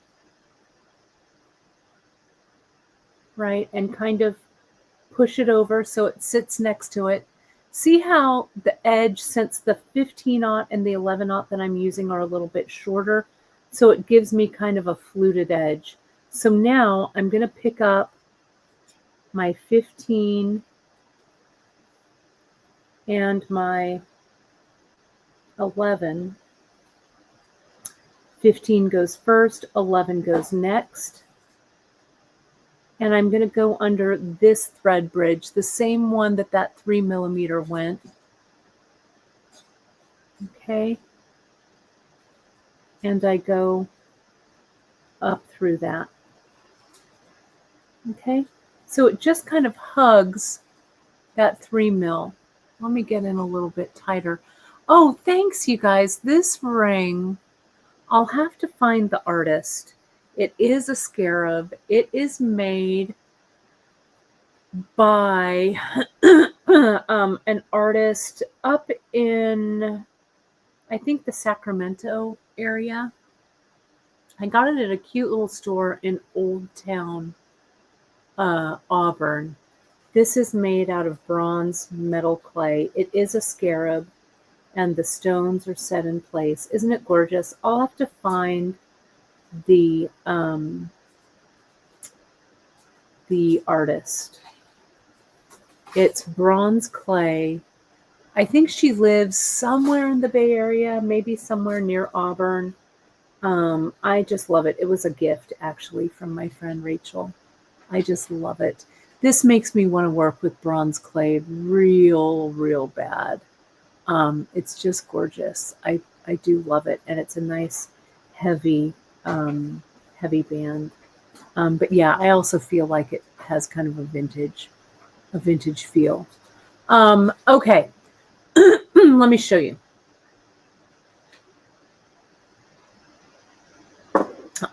right? And kind of push it over so it sits next to it. See how the edge, since the 15-aught and the 11-aught that I'm using are a little bit shorter, so it gives me kind of a fluted edge. So now I'm going to pick up my 15 and my 11. 15 goes first, 11 goes next. And I'm going to go under this thread bridge, the same one that that 3 millimeter went. Okay. And I go up through that. Okay. So it just kind of hugs that 3 mil. Let me get in a little bit tighter. Oh, thanks, you guys. This ring, I'll have to find the artist. It is a scarab. It is made by an artist up in, I think, the Sacramento area. I got it at a cute little store in Old Town, Auburn. This is made out of bronze metal clay. It is a scarab, and the stones are set in place. Isn't it gorgeous? I'll have to find the artist. It's bronze clay. I think she lives somewhere in the Bay Area, maybe somewhere near Auburn. I just love it. It was a gift, actually, from my friend Rachel. I just love it. This makes me want to work with bronze clay real bad. It's just gorgeous. I do love it, and it's a nice heavy band. But yeah, I also feel like it has kind of a vintage feel. Okay, let me show you.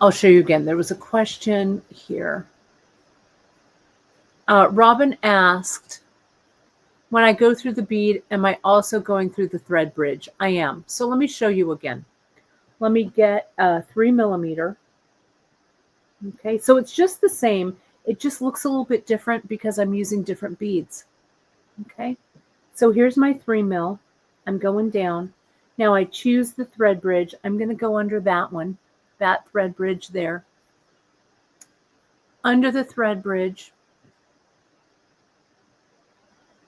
I'll show you again. There was a question here. Robin asked, when I go through the bead, am I also going through the thread bridge? I am. So let me show you again. Let me get a 3 millimeter. Okay, so it's just the same. It just looks a little bit different because I'm using different beads. Okay, so here's my 3 mil. I'm going down. Now I choose the thread bridge. I'm going to go under that one, that thread bridge there. Under the thread bridge.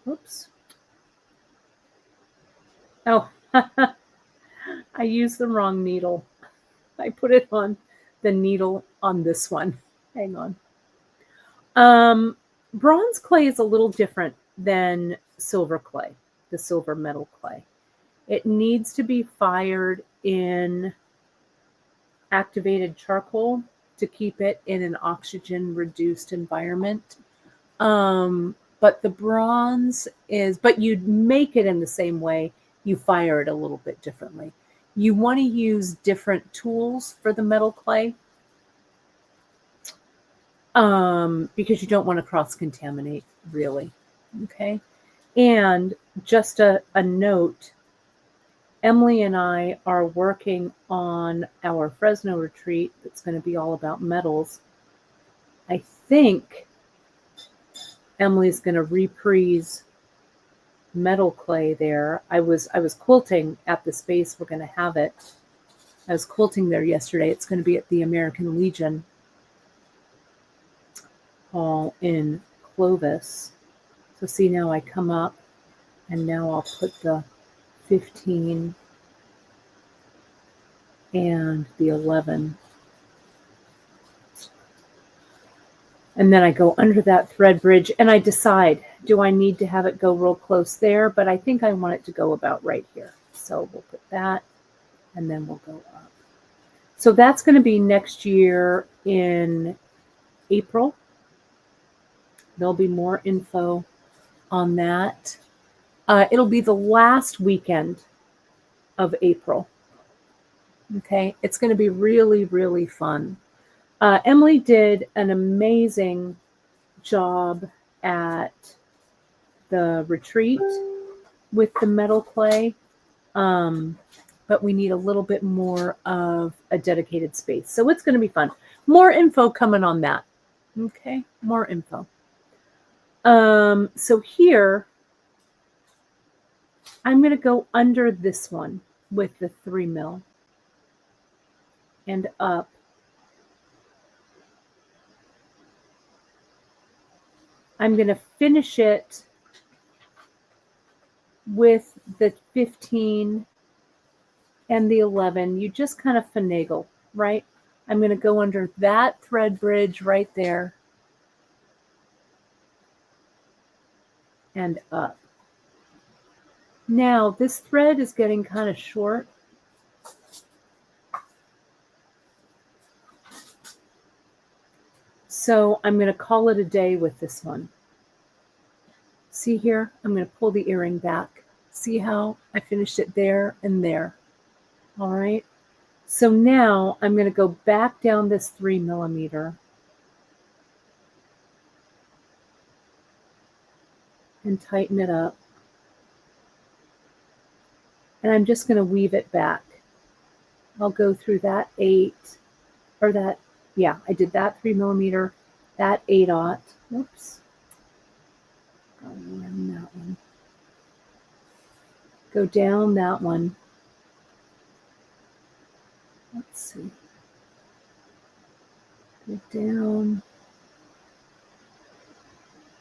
Oops. Oh, I used the wrong needle. I put it on the needle on this one. Hang on. Bronze clay is a little different than silver clay, the silver metal clay. It needs to be fired in activated charcoal to keep it in an oxygen-reduced environment. But the bronze is, but you'd make it in the same way. You fire it a little bit differently. You want to use different tools for the metal clay because you don't want to cross-contaminate, really. Okay. And just a note, Emily and I are working on our Fresno retreat that's going to be all about metals. I think Emily's going to reprise metal clay there. I was quilting at the space we're going to have it. I was quilting there yesterday. It's going to be at the American Legion Hall in Clovis. So see, now I come up and now I'll put the 15 and the 11. And then I go under that thread bridge and I decide, do I need to have it go real close there? But I think I want it to go about right here. So we'll put that and then we'll go up. So that's going to be next year in April. There'll be more info on that. It'll be the last weekend of April. Okay, it's going to be really fun. Emily did an amazing job at the retreat with the metal clay, but we need a little bit more of a dedicated space. So it's going to be fun. More info coming on that. Okay, more info. So here, I'm going to go under this one with the 3 mil and up. I'm going to finish it with the 15 and the 11. You just kind of finagle, right? I'm going to go under that thread bridge right there and up. Now, this thread is getting kind of short. So I'm going to call it a day with this one. See here, I'm going to pull the earring back. See how I finished it there and there. All right. So now I'm going to go back down this 3 millimeter and tighten it up. And I'm just going to weave it back. I'll go through that 8, or that, yeah, I did that 3 millimeter, that 8/0. Whoops. Go around that one. Go down that one. Let's see. Go down.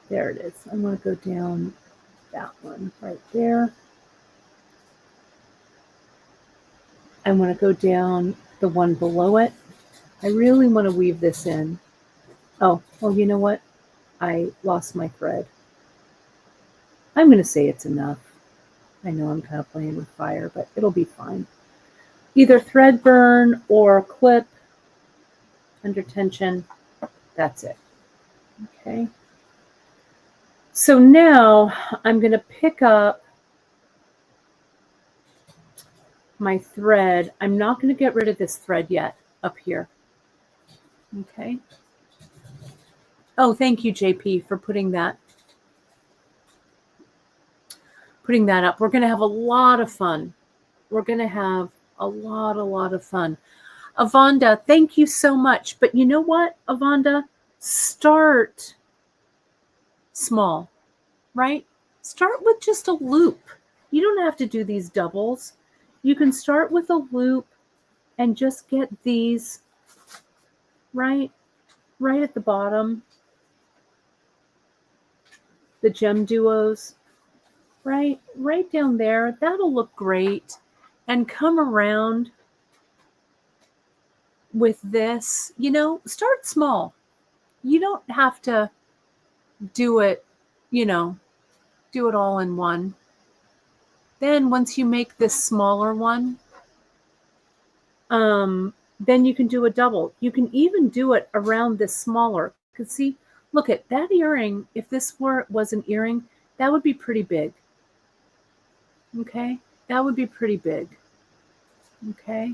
There it is. I'm going to go down that one right there. I want to go down the one below it. I really want to weave this in. Oh, well, you know what? I lost my thread. I'm going to say it's enough. I know I'm kind of playing with fire, but it'll be fine. Either thread burn or clip under tension. That's it. Okay. So now I'm going to pick up my thread. I'm not going to get rid of this thread yet up here. Okay. Oh, thank you, JP, for putting that up. We're going to have a lot of fun. We're going to have a lot of fun. Avonda, thank you so much. But you know what, Avonda? Start small, right? Start with just a loop. You don't have to do these doubles. You can start with a loop and just get these right at the bottom. The GemDuos, right down there. That'll look great. And come around with this, you know, start small. You don't have to do it, you know, do it all in one. Then once you make this smaller one, then you can do a double. You can even do it around this smaller. Because see, look at that earring. If this was an earring, that would be pretty big. Okay, that would be pretty big. Okay.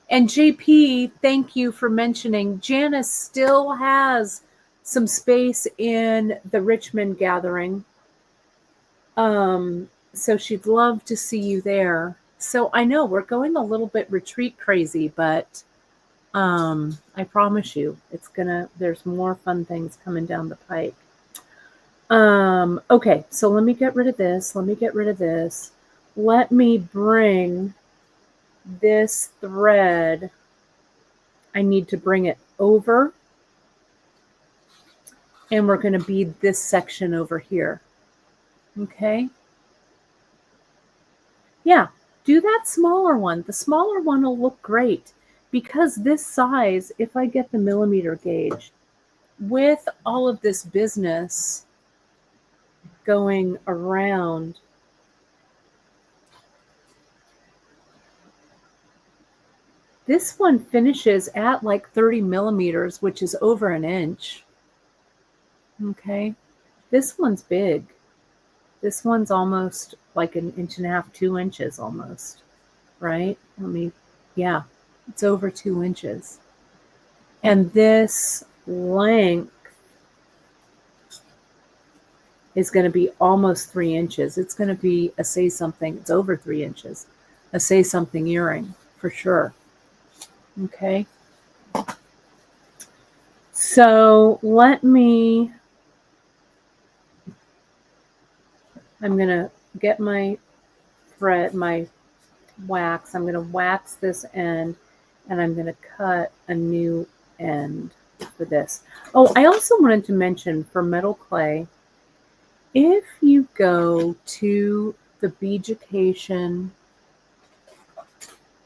And JP, thank you for mentioning Janice still has some space in the Richmond gathering. So she'd love to see you there. So I know we're going a little bit retreat crazy, but I promise you there's more fun things coming down the pike. Okay, so let me get rid of this. Let me bring this thread. I need to bring it over. And we're going to bead this section over here. Okay. Yeah, do that smaller one. The smaller one will look great because this size, if I get the millimeter gauge, with all of this business going around, this one finishes at like 30 millimeters, which is over an inch. Okay, this one's big. This one's almost like 1.5 inches, 2 inches almost, right? Yeah, it's over 2 inches. And this length is going to be almost 3 inches. It's going to be a say something. It's over 3 inches. A say something earring for sure. Okay. So I'm going to get my thread, my wax. I'm going to wax this end and I'm going to cut a new end for this. Oh, I also wanted to mention for metal clay, if you go to the Beadshop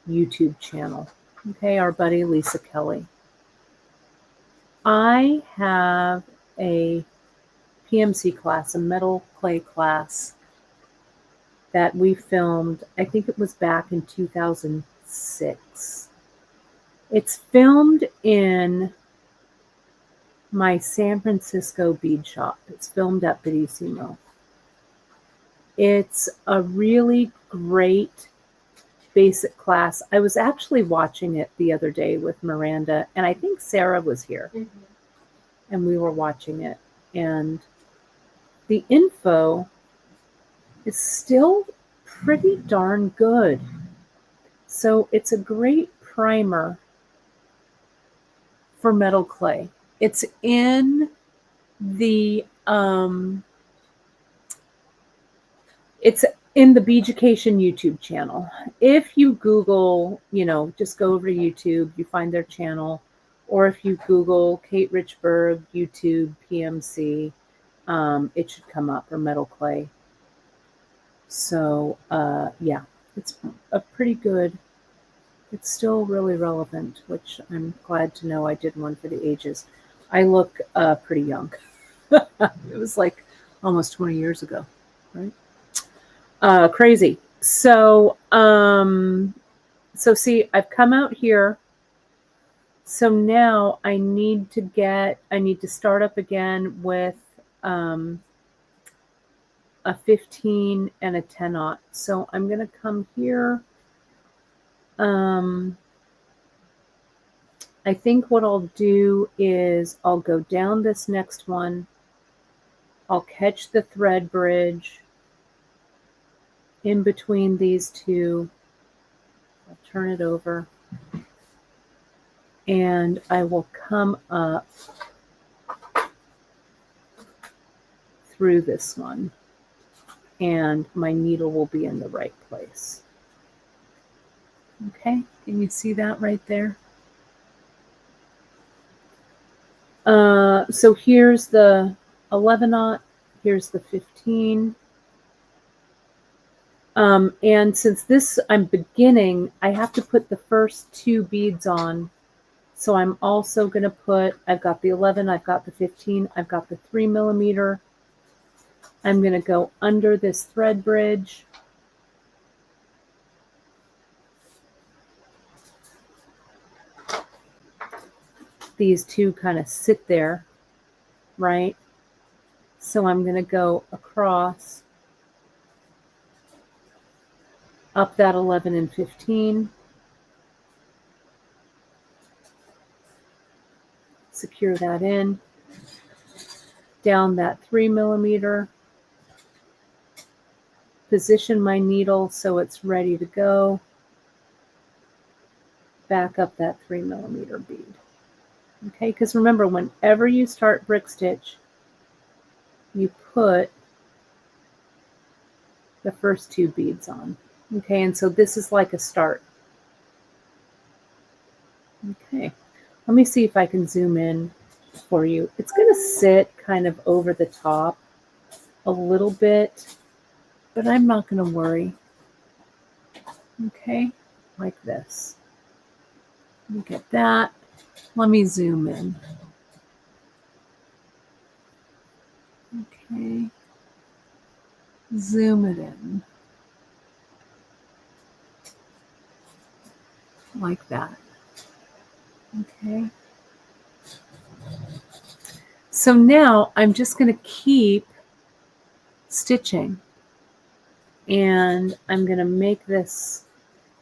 YouTube channel, okay, our buddy Lisa Kelly, I have a PMC class, a metal clay class that we filmed. I think it was back in 2006. It's filmed in my San Francisco bead shop. It's filmed at Beadshop. It's a really great basic class. I was actually watching it the other day with Miranda, and I think Sarah was here, and we were watching it. And the info is still pretty darn good. So it's a great primer for metal clay. It's in the Beaducation YouTube channel. If you Google, just go over to YouTube, you find their channel, or if you Google Kate Richburg YouTube PMC, it should come up, or metal clay. So yeah, it's a pretty good. It's still really relevant, which I'm glad to know. I did one for the ages. I look pretty young. It was like almost 20 years ago, right? Crazy. So, see, I've come out here. So now I need to start up again with a 15 and a 10/0. So I'm going to come here. I think what I'll do is I'll go down this next one. I'll catch the thread bridge in between these two. I'll turn it over. And I will come up through this one. And my needle will be in the right place. Okay, can you see that right there? So here's the 11/0, here's the 15. And since this I'm beginning, I have to put the first 2 beads on. So I'm also going to put, I've got the 11, I've got the 15, I've got the 3mm. I'm going to go under this thread bridge. These two kind of sit there, right? So I'm going to go across up that 11 and 15. Secure that in. Down that 3mm. Position my needle so it's ready to go. Back up that 3mm bead. Okay, because remember, whenever you start brick stitch, you put the first 2 beads on. Okay, and so this is like a start. Okay, let me see if I can zoom in for you. It's going to sit kind of over the top a little bit, but I'm not going to worry. Okay, like this. Look at that. Let me zoom in. Okay. Zoom it in. Like that. Okay. So now I'm just going to keep stitching. And I'm going to make this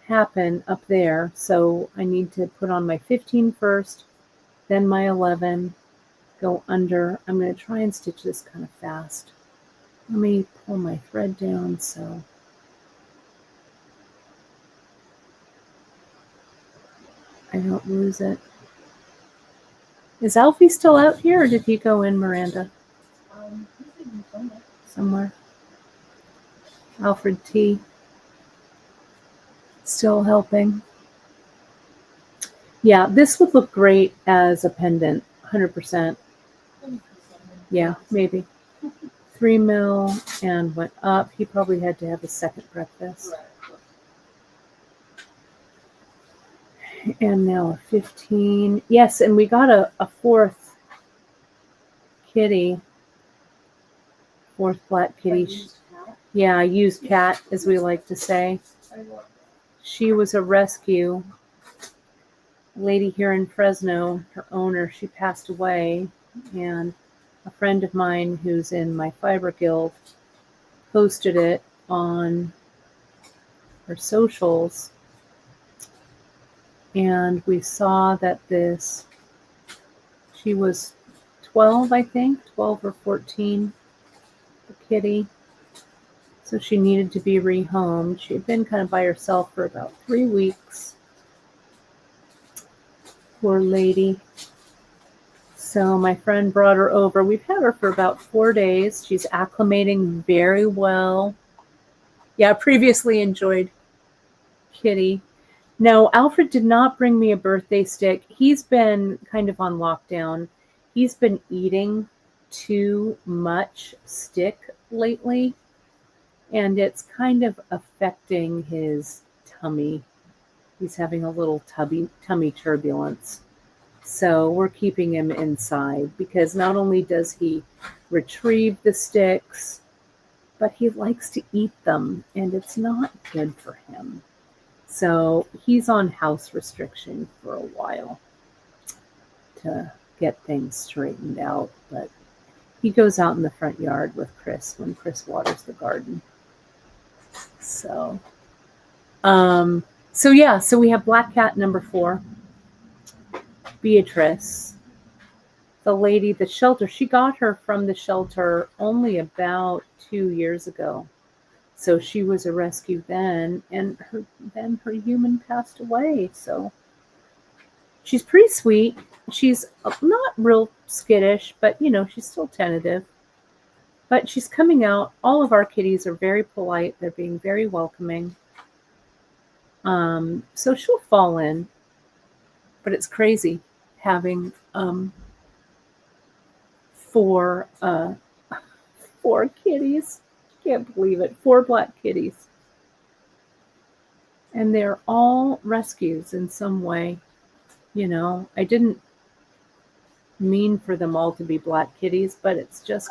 happen up there. So I need to put on my 15 first, then my 11, go under. I'm going to try and stitch this kind of fast. Let me pull my thread down so I don't lose it. Is Alfie still out here, or did he go in, Miranda? Somewhere. Alfred T. Still helping. Yeah, this would look great as a pendant, 100%. Yeah, maybe. 3mm and went up. He probably had to have a second breakfast. And now a 15. Yes, and we got a 4th kitty. 4th black kitty. Yeah, used cat, as we like to say. She was a rescue. Lady here in Fresno, her owner, she passed away. And a friend of mine who's in my fiber guild posted it on her socials, and we saw that she was 12, I think, 12 or 14, the kitty. So she needed to be rehomed. She had been kind of by herself for about 3 weeks. Poor lady. So my friend brought her over. We've had her for about 4 days. She's acclimating very well. Yeah, previously enjoyed Kitty. No, Alfred did not bring me a birthday stick. He's been kind of on lockdown. He's been eating too much stick lately, and it's kind of affecting his tummy. He's having a little tummy turbulence. So we're keeping him inside because not only does he retrieve the sticks, but he likes to eat them, and it's not good for him. So he's on house restriction for a while to get things straightened out. But he goes out in the front yard with Chris when Chris waters the garden. So we have Black Cat number 4, Beatrice, the lady, the shelter. She got her from the shelter only about 2 years ago. So she was a rescue then, and then her human passed away. So she's pretty sweet. She's not real skittish, but she's still tentative. But she's coming out. All of our kitties are very polite. They're being very welcoming. So she'll fall in. But it's crazy having 4 kitties. Can't believe it. 4 black kitties. And they're all rescues in some way. I didn't mean for them all to be black kitties, but it's just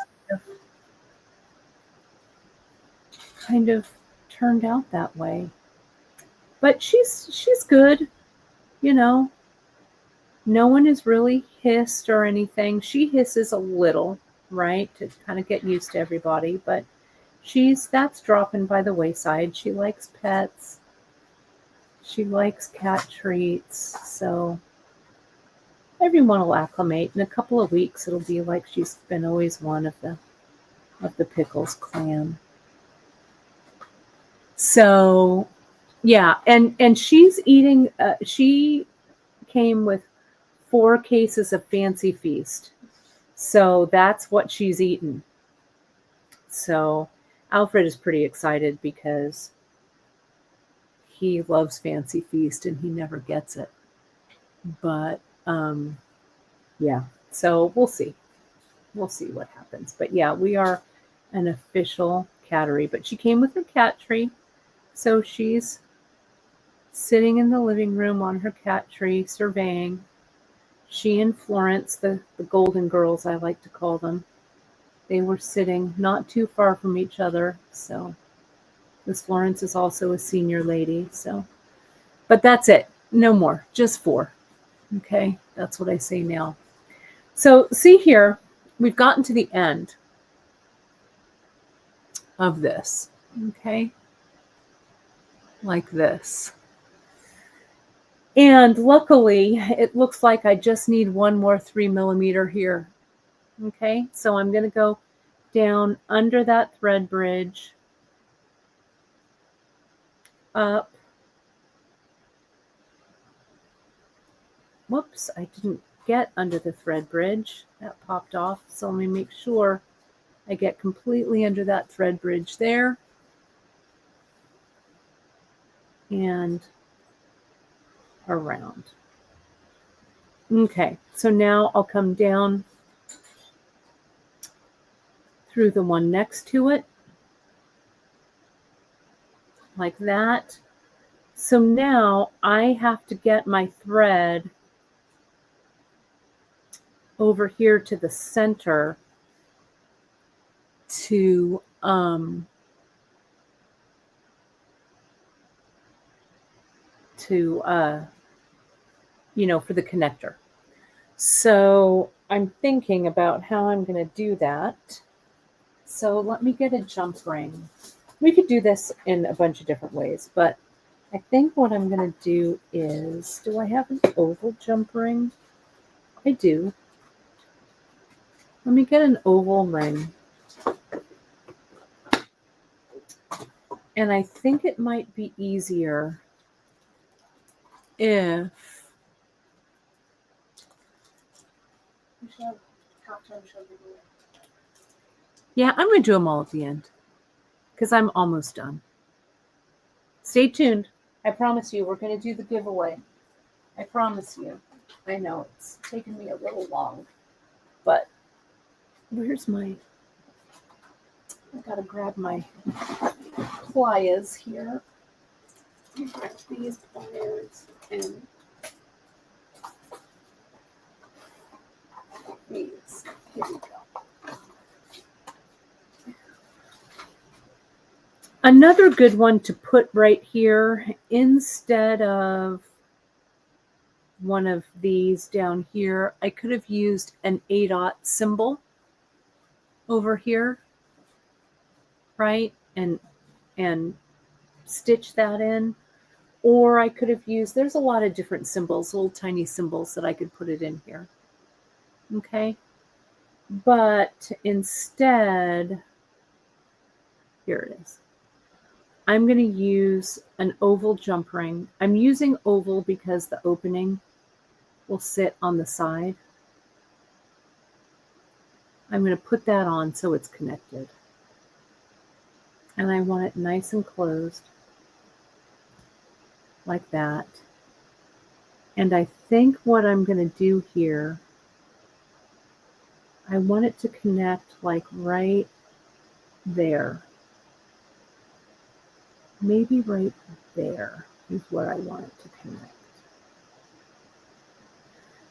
kind of turned out that way. But she's good. No one has really hissed or anything. She hisses a little, right, to kind of get used to everybody, but that's dropping by the wayside. She likes pets. She likes cat treats. So everyone will acclimate. In a couple of weeks, it'll be like she's been always one of the Pickles clan. So yeah, and she's eating. She came with 4 cases of Fancy Feast. So that's what she's eaten. So Alfred is pretty excited because he loves Fancy Feast and he never gets it. But yeah, so we'll see. We'll see what happens. But yeah, we are an official cattery. But she came with her cat tree. So she's sitting in the living room on her cat tree, surveying. She and Florence, the golden girls, I like to call them, they were sitting not too far from each other. So Miss Florence is also a senior lady. So, but that's it. No more. Just 4. Okay, that's what I say now. So see here, we've gotten to the end of this. Okay, like this. And luckily, it looks like I just need one more 3mm here. Okay, so I'm going to go down under that thread bridge, up. Whoops, I didn't get under the thread bridge. That popped off. So let me make sure I get completely under that thread bridge there. And around. Okay, so now I'll come down through the one next to it, like that. So now I have to get my thread over here to the center to for the connector. So I'm thinking about how I'm going to do that. So let me get a jump ring. We could do this in a bunch of different ways, but I think what I'm going to do is, do I have an oval jump ring? I do. Let me get an oval ring. And I think it might be easier if... Yeah, I'm going to do them all at the end because I'm almost done. Stay tuned. I promise you, we're going to do the giveaway. I promise you. I know it's taken me a little long, but where's my... I got to grab my pliers here. These pliers and these. Here we go. Another good one to put right here instead of one of these down here, I could have used an A-dot symbol over here, right? And stitch that in. Or I could have used, there's a lot of different symbols, little tiny symbols that I could put it in here. Okay. But instead, here it is. I'm going to use an oval jump ring. I'm using oval because the opening will sit on the side. I'm going to put that on so it's connected. And I want it nice and closed. Like that. And I think what I'm going to do here, I want it to connect like right there. Maybe right there is where I want it to connect.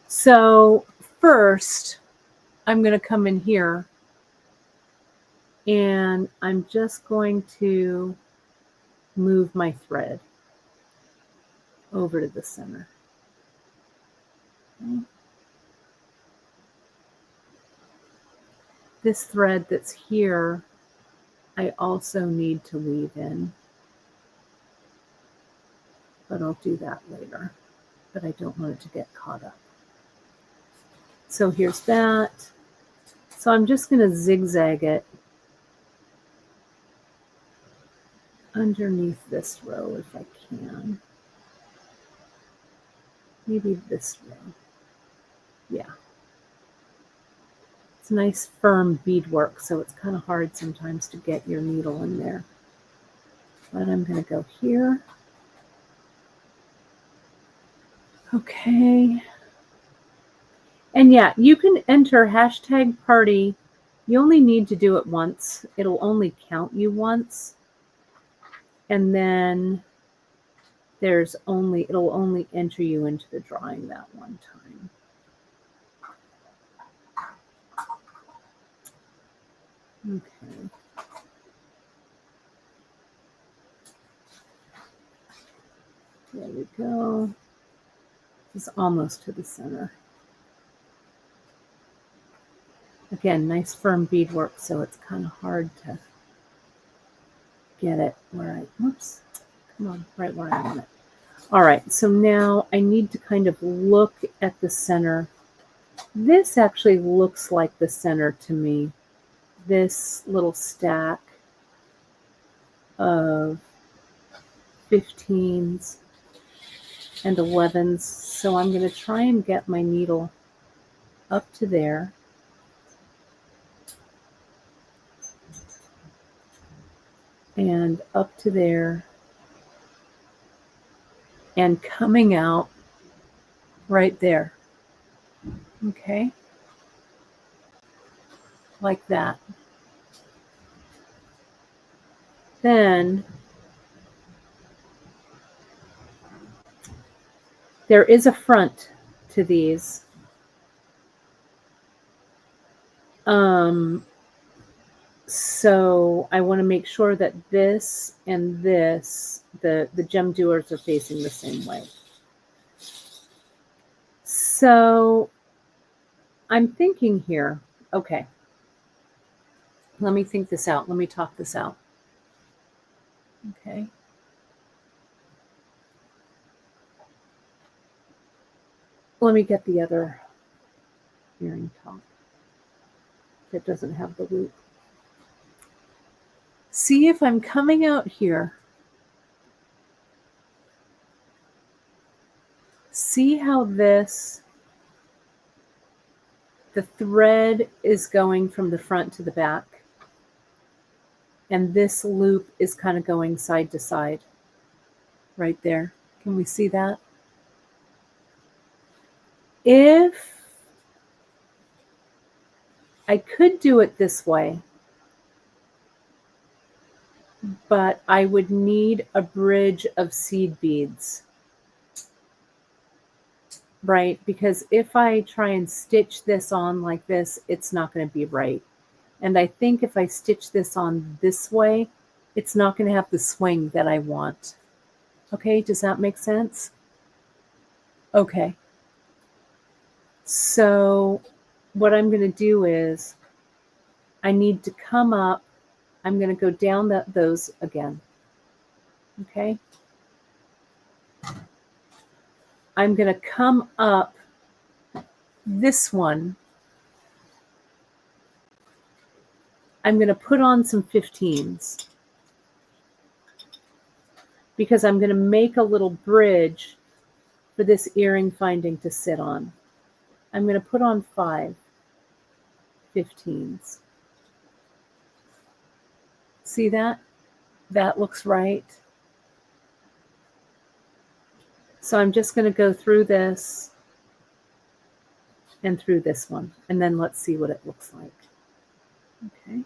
So first, I'm going to come in here and I'm just going to move my thread over to the center. Okay. This thread that's here, I also need to weave in. But I'll do that later. But I don't want it to get caught up. So here's that. So I'm just going to zigzag it underneath this row if I can. Maybe this row. Yeah. It's nice firm beadwork, so it's kind of hard sometimes to get your needle in there. But I'm going to go here. Okay. And yeah, you can enter hashtag party. You only need to do it once. It'll only count you once. And then it'll only enter you into the drawing that one time. Okay. There we go. It's almost to the center. Again, nice firm beadwork, so it's kind of hard to get it where I, oops, come on, right where I want it. All right, so now I need to kind of look at the center. This actually looks like the center to me. This little stack of 15s and 11s. So I'm going to try and get my needle up to there. And up to there. And coming out right there. Okay. Like that. Then there is a front to these. So I want to make sure that this and this, the GemDuos are facing the same way. So I'm thinking here, okay. Let me think this out. Let me talk this out. Okay. Let me get the other earring top that doesn't have the loop. See if I'm coming out here. See how this, the thread is going from the front to the back. And this loop is kind of going side to side right there. Can we see that? If I could do it this way, but I would need a bridge of seed beads, right? Because if I try and stitch this on like this, it's not going to be right. And I think if I stitch this on this way, it's not going to have the swing that I want. Okay, does that make sense? Okay. So what I'm going to do is I need to come up. I'm going to go down those again. Okay. I'm going to come up this one. I'm going to put on some 15s because I'm going to make a little bridge for this earring finding to sit on. I'm going to put on 5 15s. See that? That looks right. So I'm just going to go through this and through this one, and then let's see what it looks like. Okay.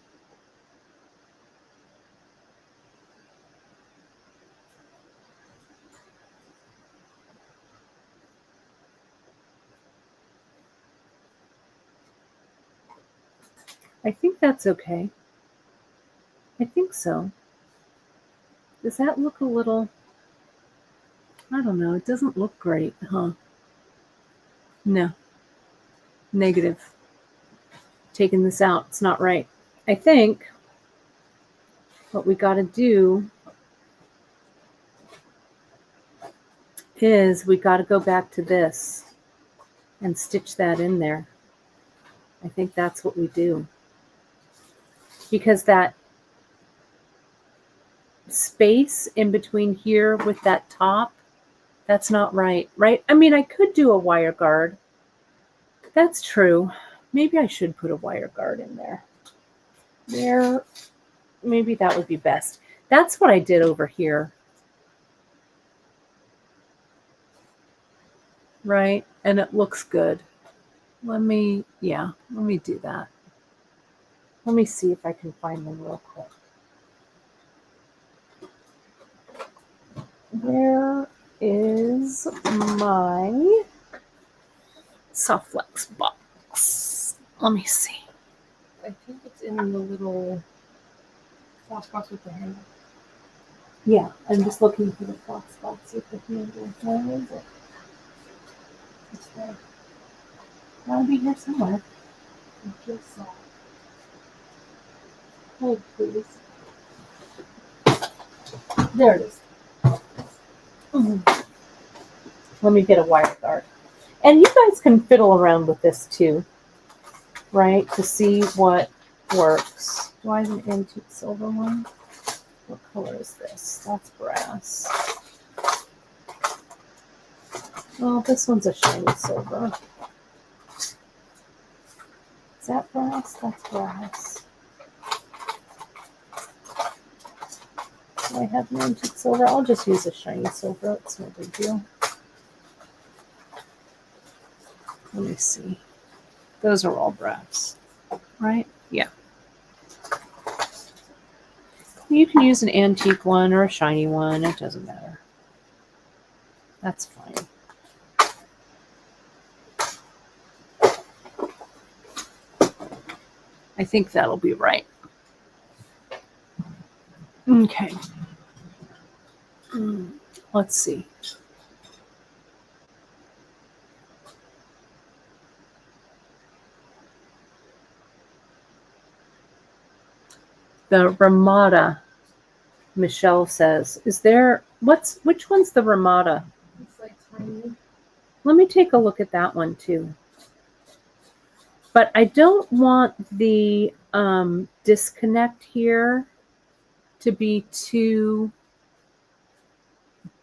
I think that's okay. I think so. Does that look a little, I don't know, it doesn't look great, huh? No. Negative. Taking this out, it's not right. I think what we got to do is we got to go back to this and stitch that in there. I think that's what we do. Because that space in between here with that top, that's not right, right? I mean, I could do a wire guard. That's true. Maybe I should put a wire guard in there. There, maybe that would be best. That's what I did over here. Right? And it looks good. Let me do that. Let me see if I can find them real quick. Where is my soft flex box? Let me see. I think it's in the little floss box with the handle. Yeah, I'm just looking for the floss box with the handle. Where is it? It's there. It'll be here somewhere. I just saw it. Hold, please. There it is. Let me get a wire guard. And you guys can fiddle around with this too, right? To see what works. Do I have an antique silver one? What color is this? That's brass. Well, this one's a shiny silver. Is that brass? That's brass. Do I have an antique silver? I'll just use a shiny silver. It's no big deal. Let me see. Those are all brass, right? Yeah. You can use an antique one or a shiny one. It doesn't matter. That's fine. I think that'll be right. Okay. Let's see. The Ramada, Michelle says. Is there, which one's the Ramada? It's like tiny. Let me take a look at that one too. But I don't want the disconnect here to be too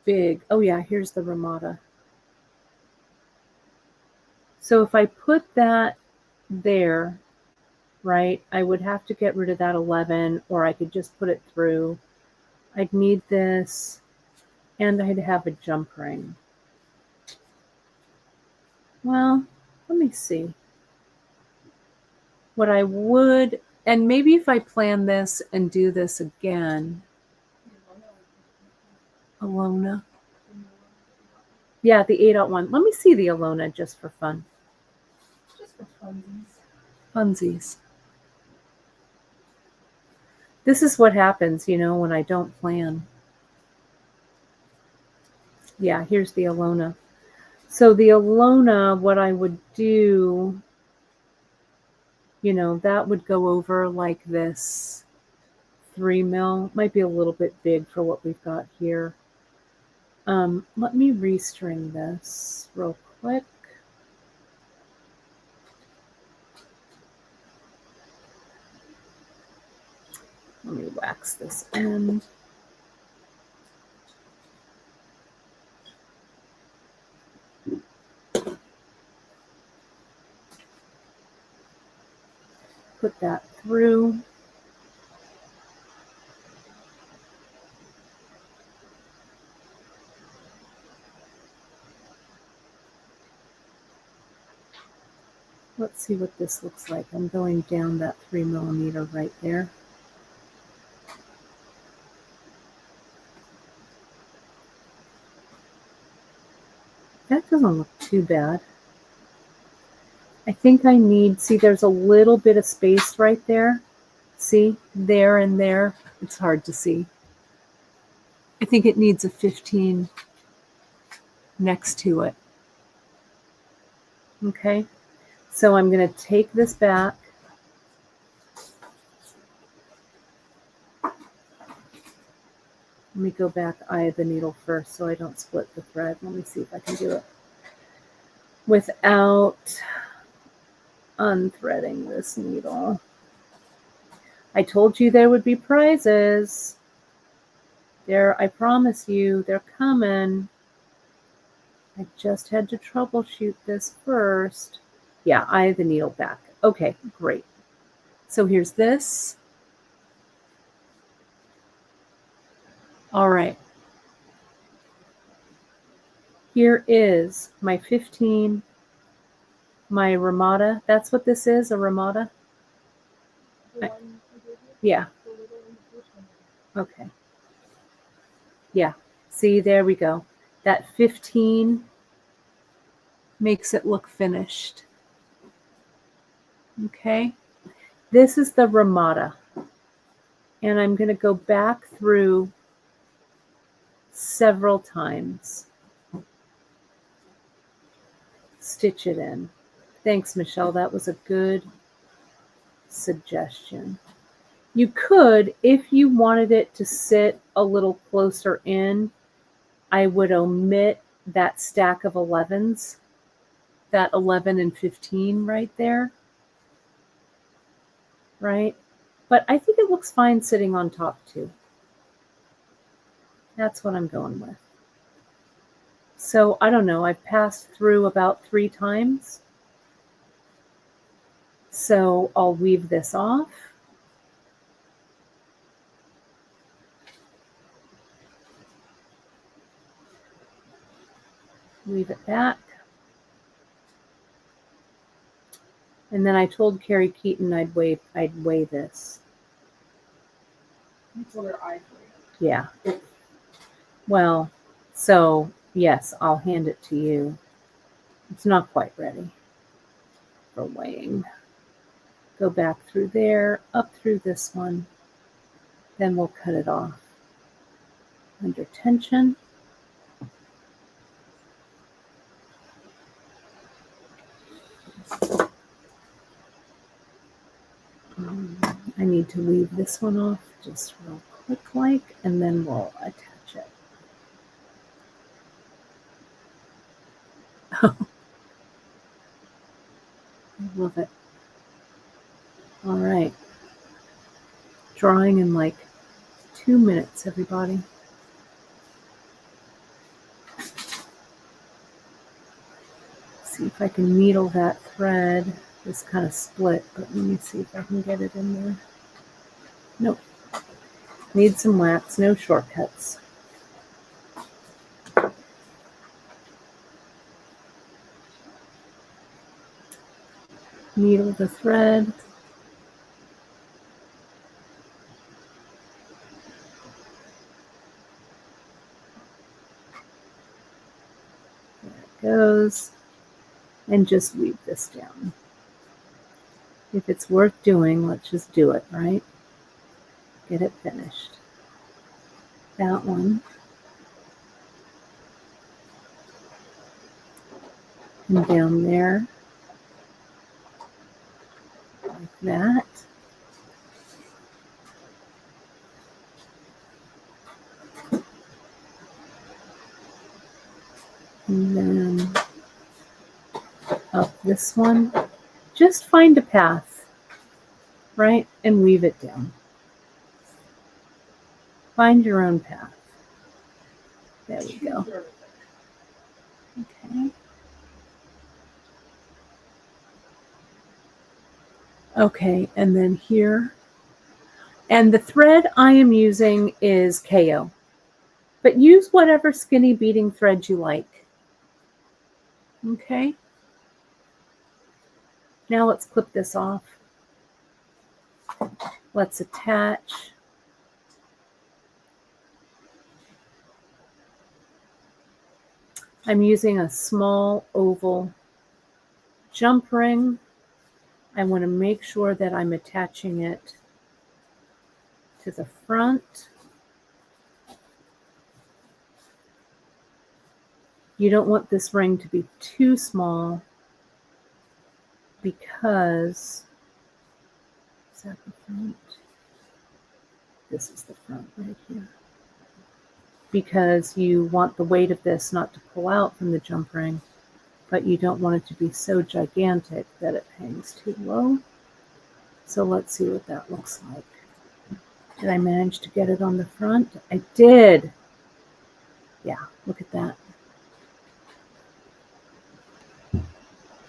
big. Oh yeah, here's the Ramada. So if I put that there, right, I would have to get rid of that 11, or I could just put it through. I'd need this, and I'd have a jump ring. Well, let me see. What I would, and maybe if I plan this and do this again, Alona. Yeah, the 801. Let me see the Alona just for fun. Just for funsies. Funsies. This is what happens, you know, when I don't plan. Yeah, here's the Alona. So the Alona, what I would do, you know, that would go over like this 3 mil. Might be a little bit big for what we've got here. Let me restring this real quick. Let me wax this end. Put that through. Let's see what this looks like. I'm going down that 3 millimeter right there. That doesn't look too bad. I think I need, see, there's a little bit of space right there. See, there and there. It's hard to see. I think it needs a 15 next to it. Okay, so I'm going to take this back. Let me go back eye of the needle first so I don't split the thread. Let me see if I can do it without unthreading this needle. I told you there would be prizes. There, I promise you, they're coming. I just had to troubleshoot this first. Yeah, eye of the needle back. Okay, great. So here's this. All right. Here is my 15, my Ramada. That's what this is, a Ramada? Yeah. Okay. Yeah. See, there we go. That 15 makes it look finished. Okay. This is the Ramada. And I'm going to go back through several times. Stitch it in. Thanks, Michelle. That was a good suggestion. You could, if you wanted it to sit a little closer in, I would omit that stack of 11s, that 11 and 15 right there, right? But I think it looks fine sitting on top too. That's what I'm going with. So I don't know, I've passed through about 3 times. So I'll weave this off. Weave it back. And then I told Carrie Keaton I'd weigh this. You told her ivory. Yeah. Well, so yes, I'll hand it to you. It's not quite ready for weighing. Go back through there, up through this one. Then we'll cut it off. Under tension. I need need to leave this one off just real quick like, and then we'll attach it. I love it. All right. Drawing in like 2 minutes, everybody. See if I can needle that thread. It's kind of split, but let me see if I can get it in there. Nope. Need some wax, no shortcuts. Needle the thread. There it goes. And just weave this down. If it's worth doing, let's just do it, right? Get it finished. That one. And down there. Like that. And then up this one. Just find a path, right? And weave it down. Find your own path. There we go. Okay. Okay, and then here. And the thread I am using is KO. But use whatever skinny beading thread you like. Okay. Now let's clip this off. Let's attach. I'm using a small oval jump ring. I want to make sure that I'm attaching it to the front. You don't want this ring to be too small because, is that the front? This is the front right here. Because you want the weight of this not to pull out from the jump ring, but you don't want it to be so gigantic that it hangs too low. So let's see what that looks like. Did I manage to get it on the front? I did. Yeah, look at that.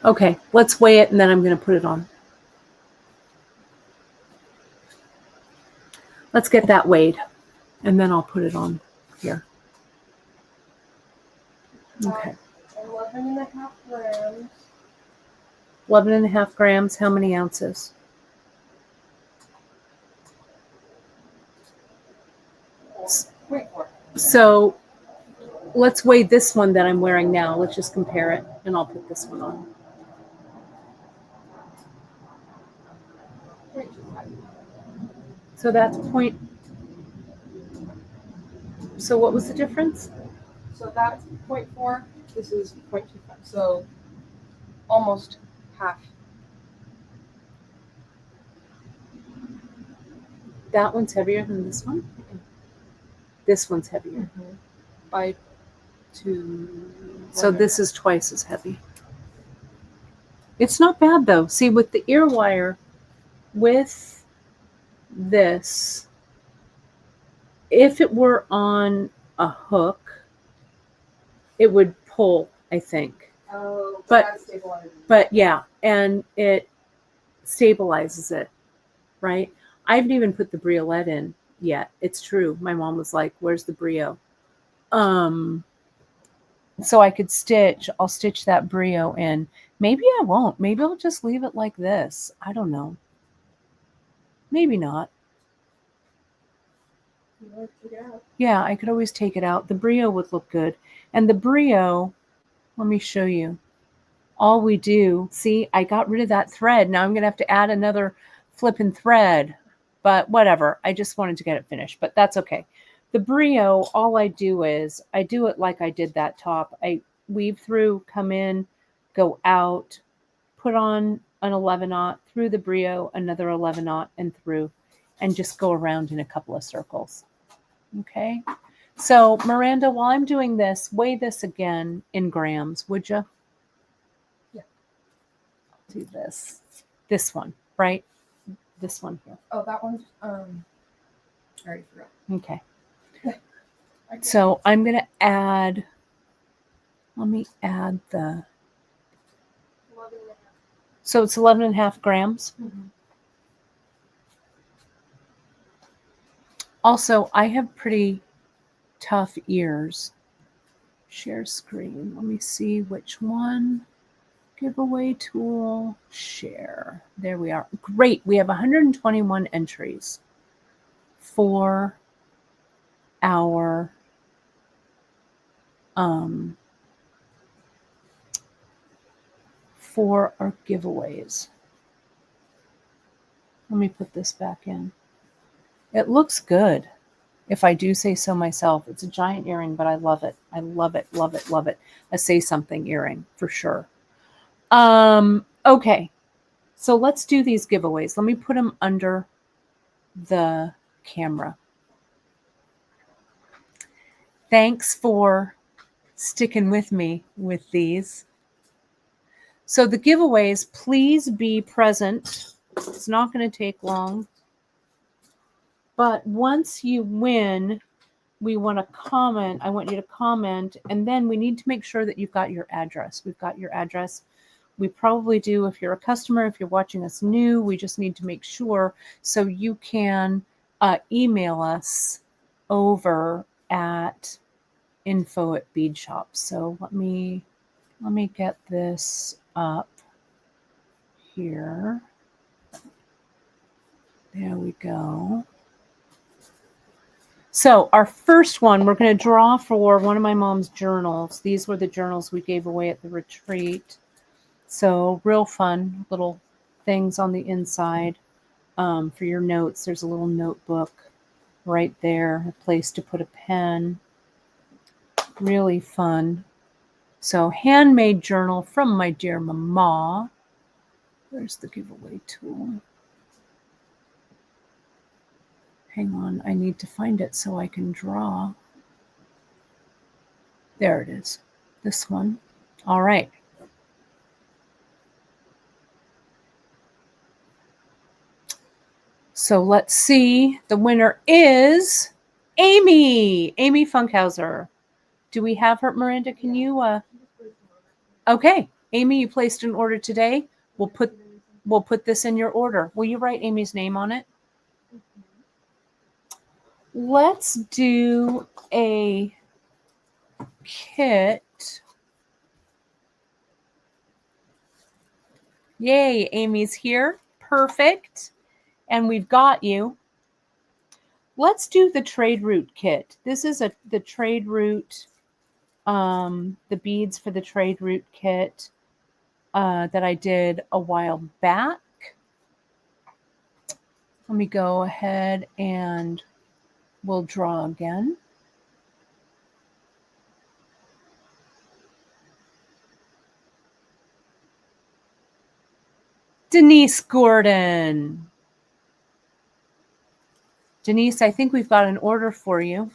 Okay, let's weigh it and then I'm going to put it on. Let's get that weighed and then I'll put it on here. Okay. 11.5 grams. 11.5 grams. How many ounces? So let's weigh this one that I'm wearing now. Let's just compare it and I'll put this one on. So that's point. So what was the difference? So that's 0.4. This is 0.25. So almost half. That one's heavier than this one? This one's heavier. By 2. So this is twice as heavy. It's not bad though. See, with the ear wire, with this, if it were on a hook, it would pull, I think. Oh, but yeah, and it stabilizes it, right? I haven't even put the briolette in yet. It's true. My mom was like, "Where's the brio?" So I could stitch. I'll stitch that brio in. Maybe I won't. Maybe I'll just leave it like this. I don't know. Maybe not. Yeah, I could always take it out. The brio would look good. And the brio, let me show you. All we do, see, I got rid of that thread. Now I'm going to have to add another flipping thread. But whatever. I just wanted to get it finished. But that's okay. The brio, all I do is, I do it like I did that top. I weave through, come in, go out, put on an 11-aught, through the brio, another 11-aught, and through. and just go around in a couple of circles. Okay. So Miranda, while I'm doing this, weigh this again in grams, would you? Yeah. Do this. This one, right? This one here. Oh, that one's I already forgot. Okay. So I'm going to add, let me add the, 11.5. so it's 11.5 grams. Mm-hmm. Also, I have pretty tough ears. Share screen. Let me see which one. Giveaway tool. Share. There we are. Great. We have 121 entries for our giveaways. Let me put this back in. It looks good, if I do say so myself. It's a giant earring, but I love it. I love it, love it, love it. A say something earring for sure. Okay, so let's do these giveaways. Let me put them under the camera. Thanks for sticking with me with these. So the giveaways, please be present. It's not going to take long. But once you win, we want to comment. I want you to comment. And then we need to make sure that you've got your address. We've got your address. We probably do if you're a customer, if you're watching us new. We just need to make sure. So you can email us over at info@Beadshop. So let me get this up here. There we go. So our first one, we're going to draw for one of my mom's journals. These were the journals we gave away at the retreat. So real fun little things on the inside for your notes. There's a little notebook right there, a place to put a pen. Really fun. So handmade journal from my dear mama. Where's the giveaway tool? Hang on, I need to find it so I can draw. There it is, this one. All right. So let's see. The winner is Amy Funkhauser. Do we have her, Miranda? Can you? Okay, Amy, you placed an order today. We'll put this in your order. Will you write Amy's name on it? Let's do a kit. Yay, Amy's here. Perfect. And we've got you. Let's do the trade route kit. This is the trade route, the beads for the trade route kit that I did a while back. Let me go ahead and we'll draw again. Denise Gordon. Denise, I think we've got an order for you.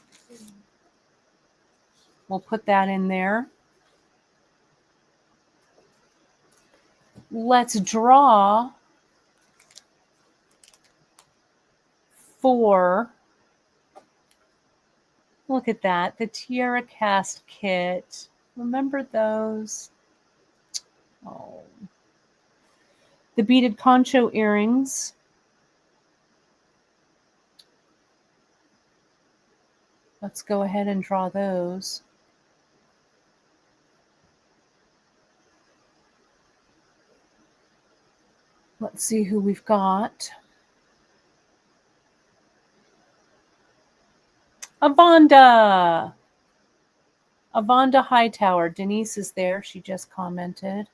We'll put that in there. Let's draw for, look at that, the Tiara Cast kit. Remember those? Oh. The beaded concho earrings. Let's go ahead and draw those. Let's see who we've got. Avonda Hightower. Denise is there. She just commented.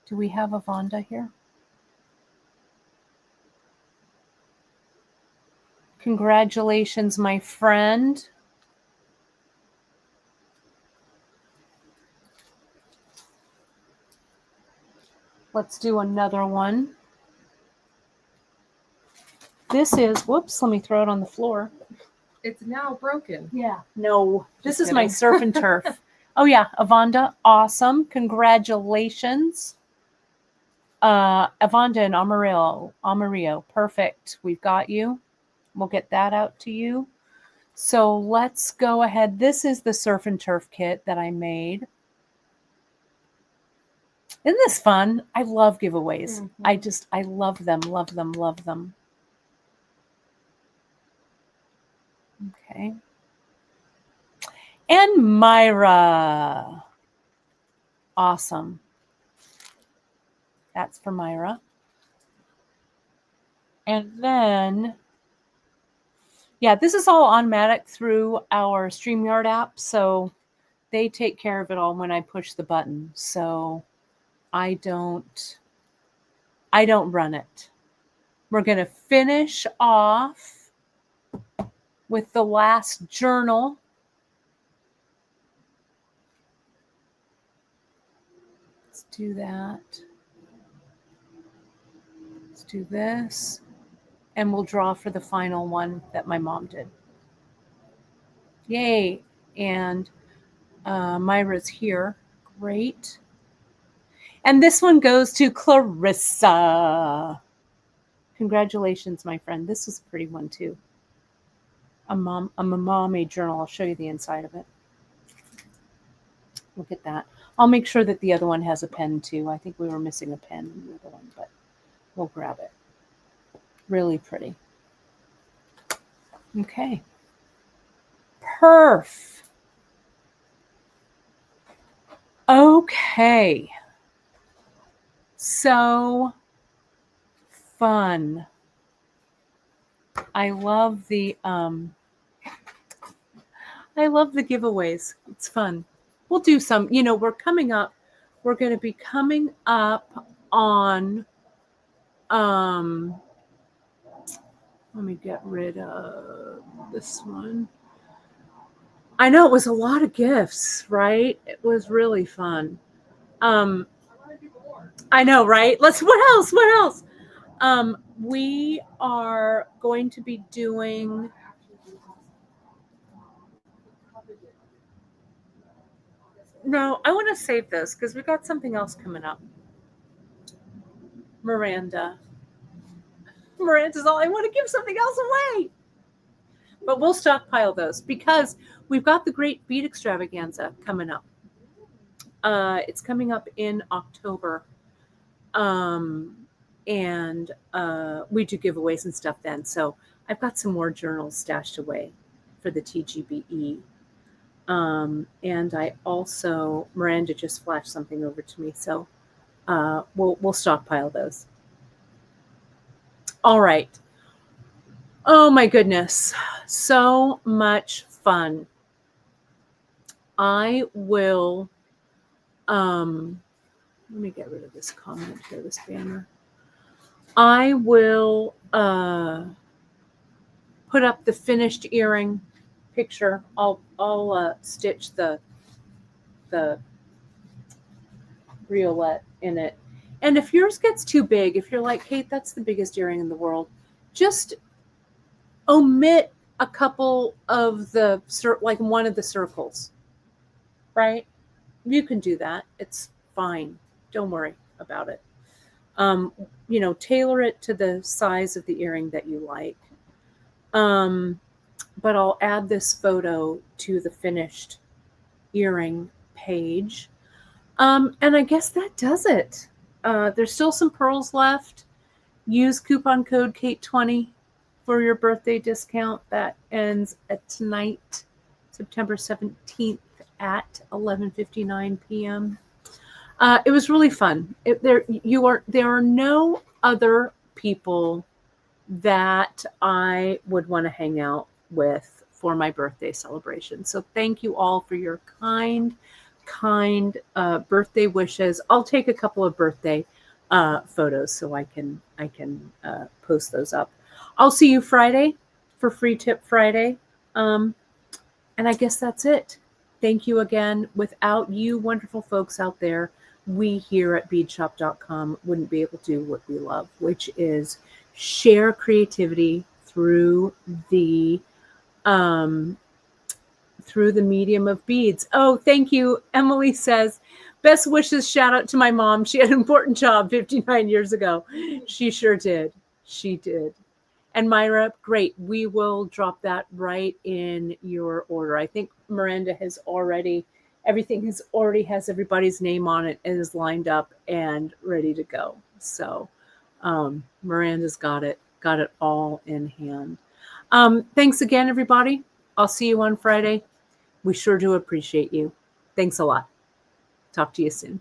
Do we have Avonda here? Congratulations, my friend. Let's do another one. This is, whoops, let me throw it on the floor. It's now broken. Yeah. No, this Just is my kidding. surf and turf. Oh yeah, Avonda, awesome. Congratulations. Avonda and Amarillo, perfect. We've got you. We'll get that out to you. So let's go ahead. This is the surf and turf kit that I made. Isn't this fun? I love giveaways. I love them, love them, love them. Okay. And Myra. Awesome. That's for Myra. And then, yeah, this is all automatic through our StreamYard app. So they take care of it all when I push the button. So I don't run it. We're going to finish off with the last journal. Let's do that. Let's do this. And we'll draw for the final one that my mom did. Yay. And Myra's here. Great. And this one goes to Clarissa. Congratulations, my friend. This was a pretty one, too. A mom-made journal. I'll show you the inside of it. Look at that. I'll make sure that the other one has a pen, too. I think we were missing a pen in the other one, but we'll grab it. Really pretty. Okay. Perf. Okay. So fun. I love the giveaways. It's fun. We'll do some, we're going to be coming up on let me get rid of this one. I know it was a lot of gifts, right? It was really fun. I know, right? What else? We are going to be doing No, I want to save this because we got something else coming up. Miranda's all, I want to give something else away. But we'll stockpile those because we've got the Great Bead Extravaganza coming up. It's coming up in October. And we do giveaways and stuff then. So I've got some more journals stashed away for the TGBE. And I also, Miranda just flashed something over to me. So we'll stockpile those. All right. Oh my goodness. So much fun. I will, let me get rid of this comment here, this banner. I will put up the finished earring picture. I'll stitch the briolette in it. And if yours gets too big, if you're like, Kate, that's the biggest earring in the world, just omit a couple of the, like one of the circles, right? You can do that. It's fine. Don't worry about it. Tailor it to the size of the earring that you like. But I'll add this photo to the finished earring page. And I guess that does it. There's still some pearls left. Use coupon code Kate20 for your birthday discount. That ends at tonight, September 17th at 11:59 p.m. It was really fun. There are no other people that I would want to hang out with for my birthday celebration. So thank you all for your kind birthday wishes. I'll take a couple of birthday photos so I can post those up. I'll see you Friday for Free Tip Friday. And I guess that's it. Thank you again. Without you wonderful folks out there, we here at beadshop.com wouldn't be able to do what we love, which is share creativity through the medium of beads. Oh, thank you. Emily says, best wishes, shout out to my mom. She had an important job 59 years ago. She sure did. She did. And Myra, great. We will drop that right in your order. I think Miranda has already, everything has already has everybody's name on it and is lined up and ready to go. So Miranda's got it all in hand. Thanks again, everybody. I'll see you on Friday. We sure do appreciate you. Thanks a lot. Talk to you soon.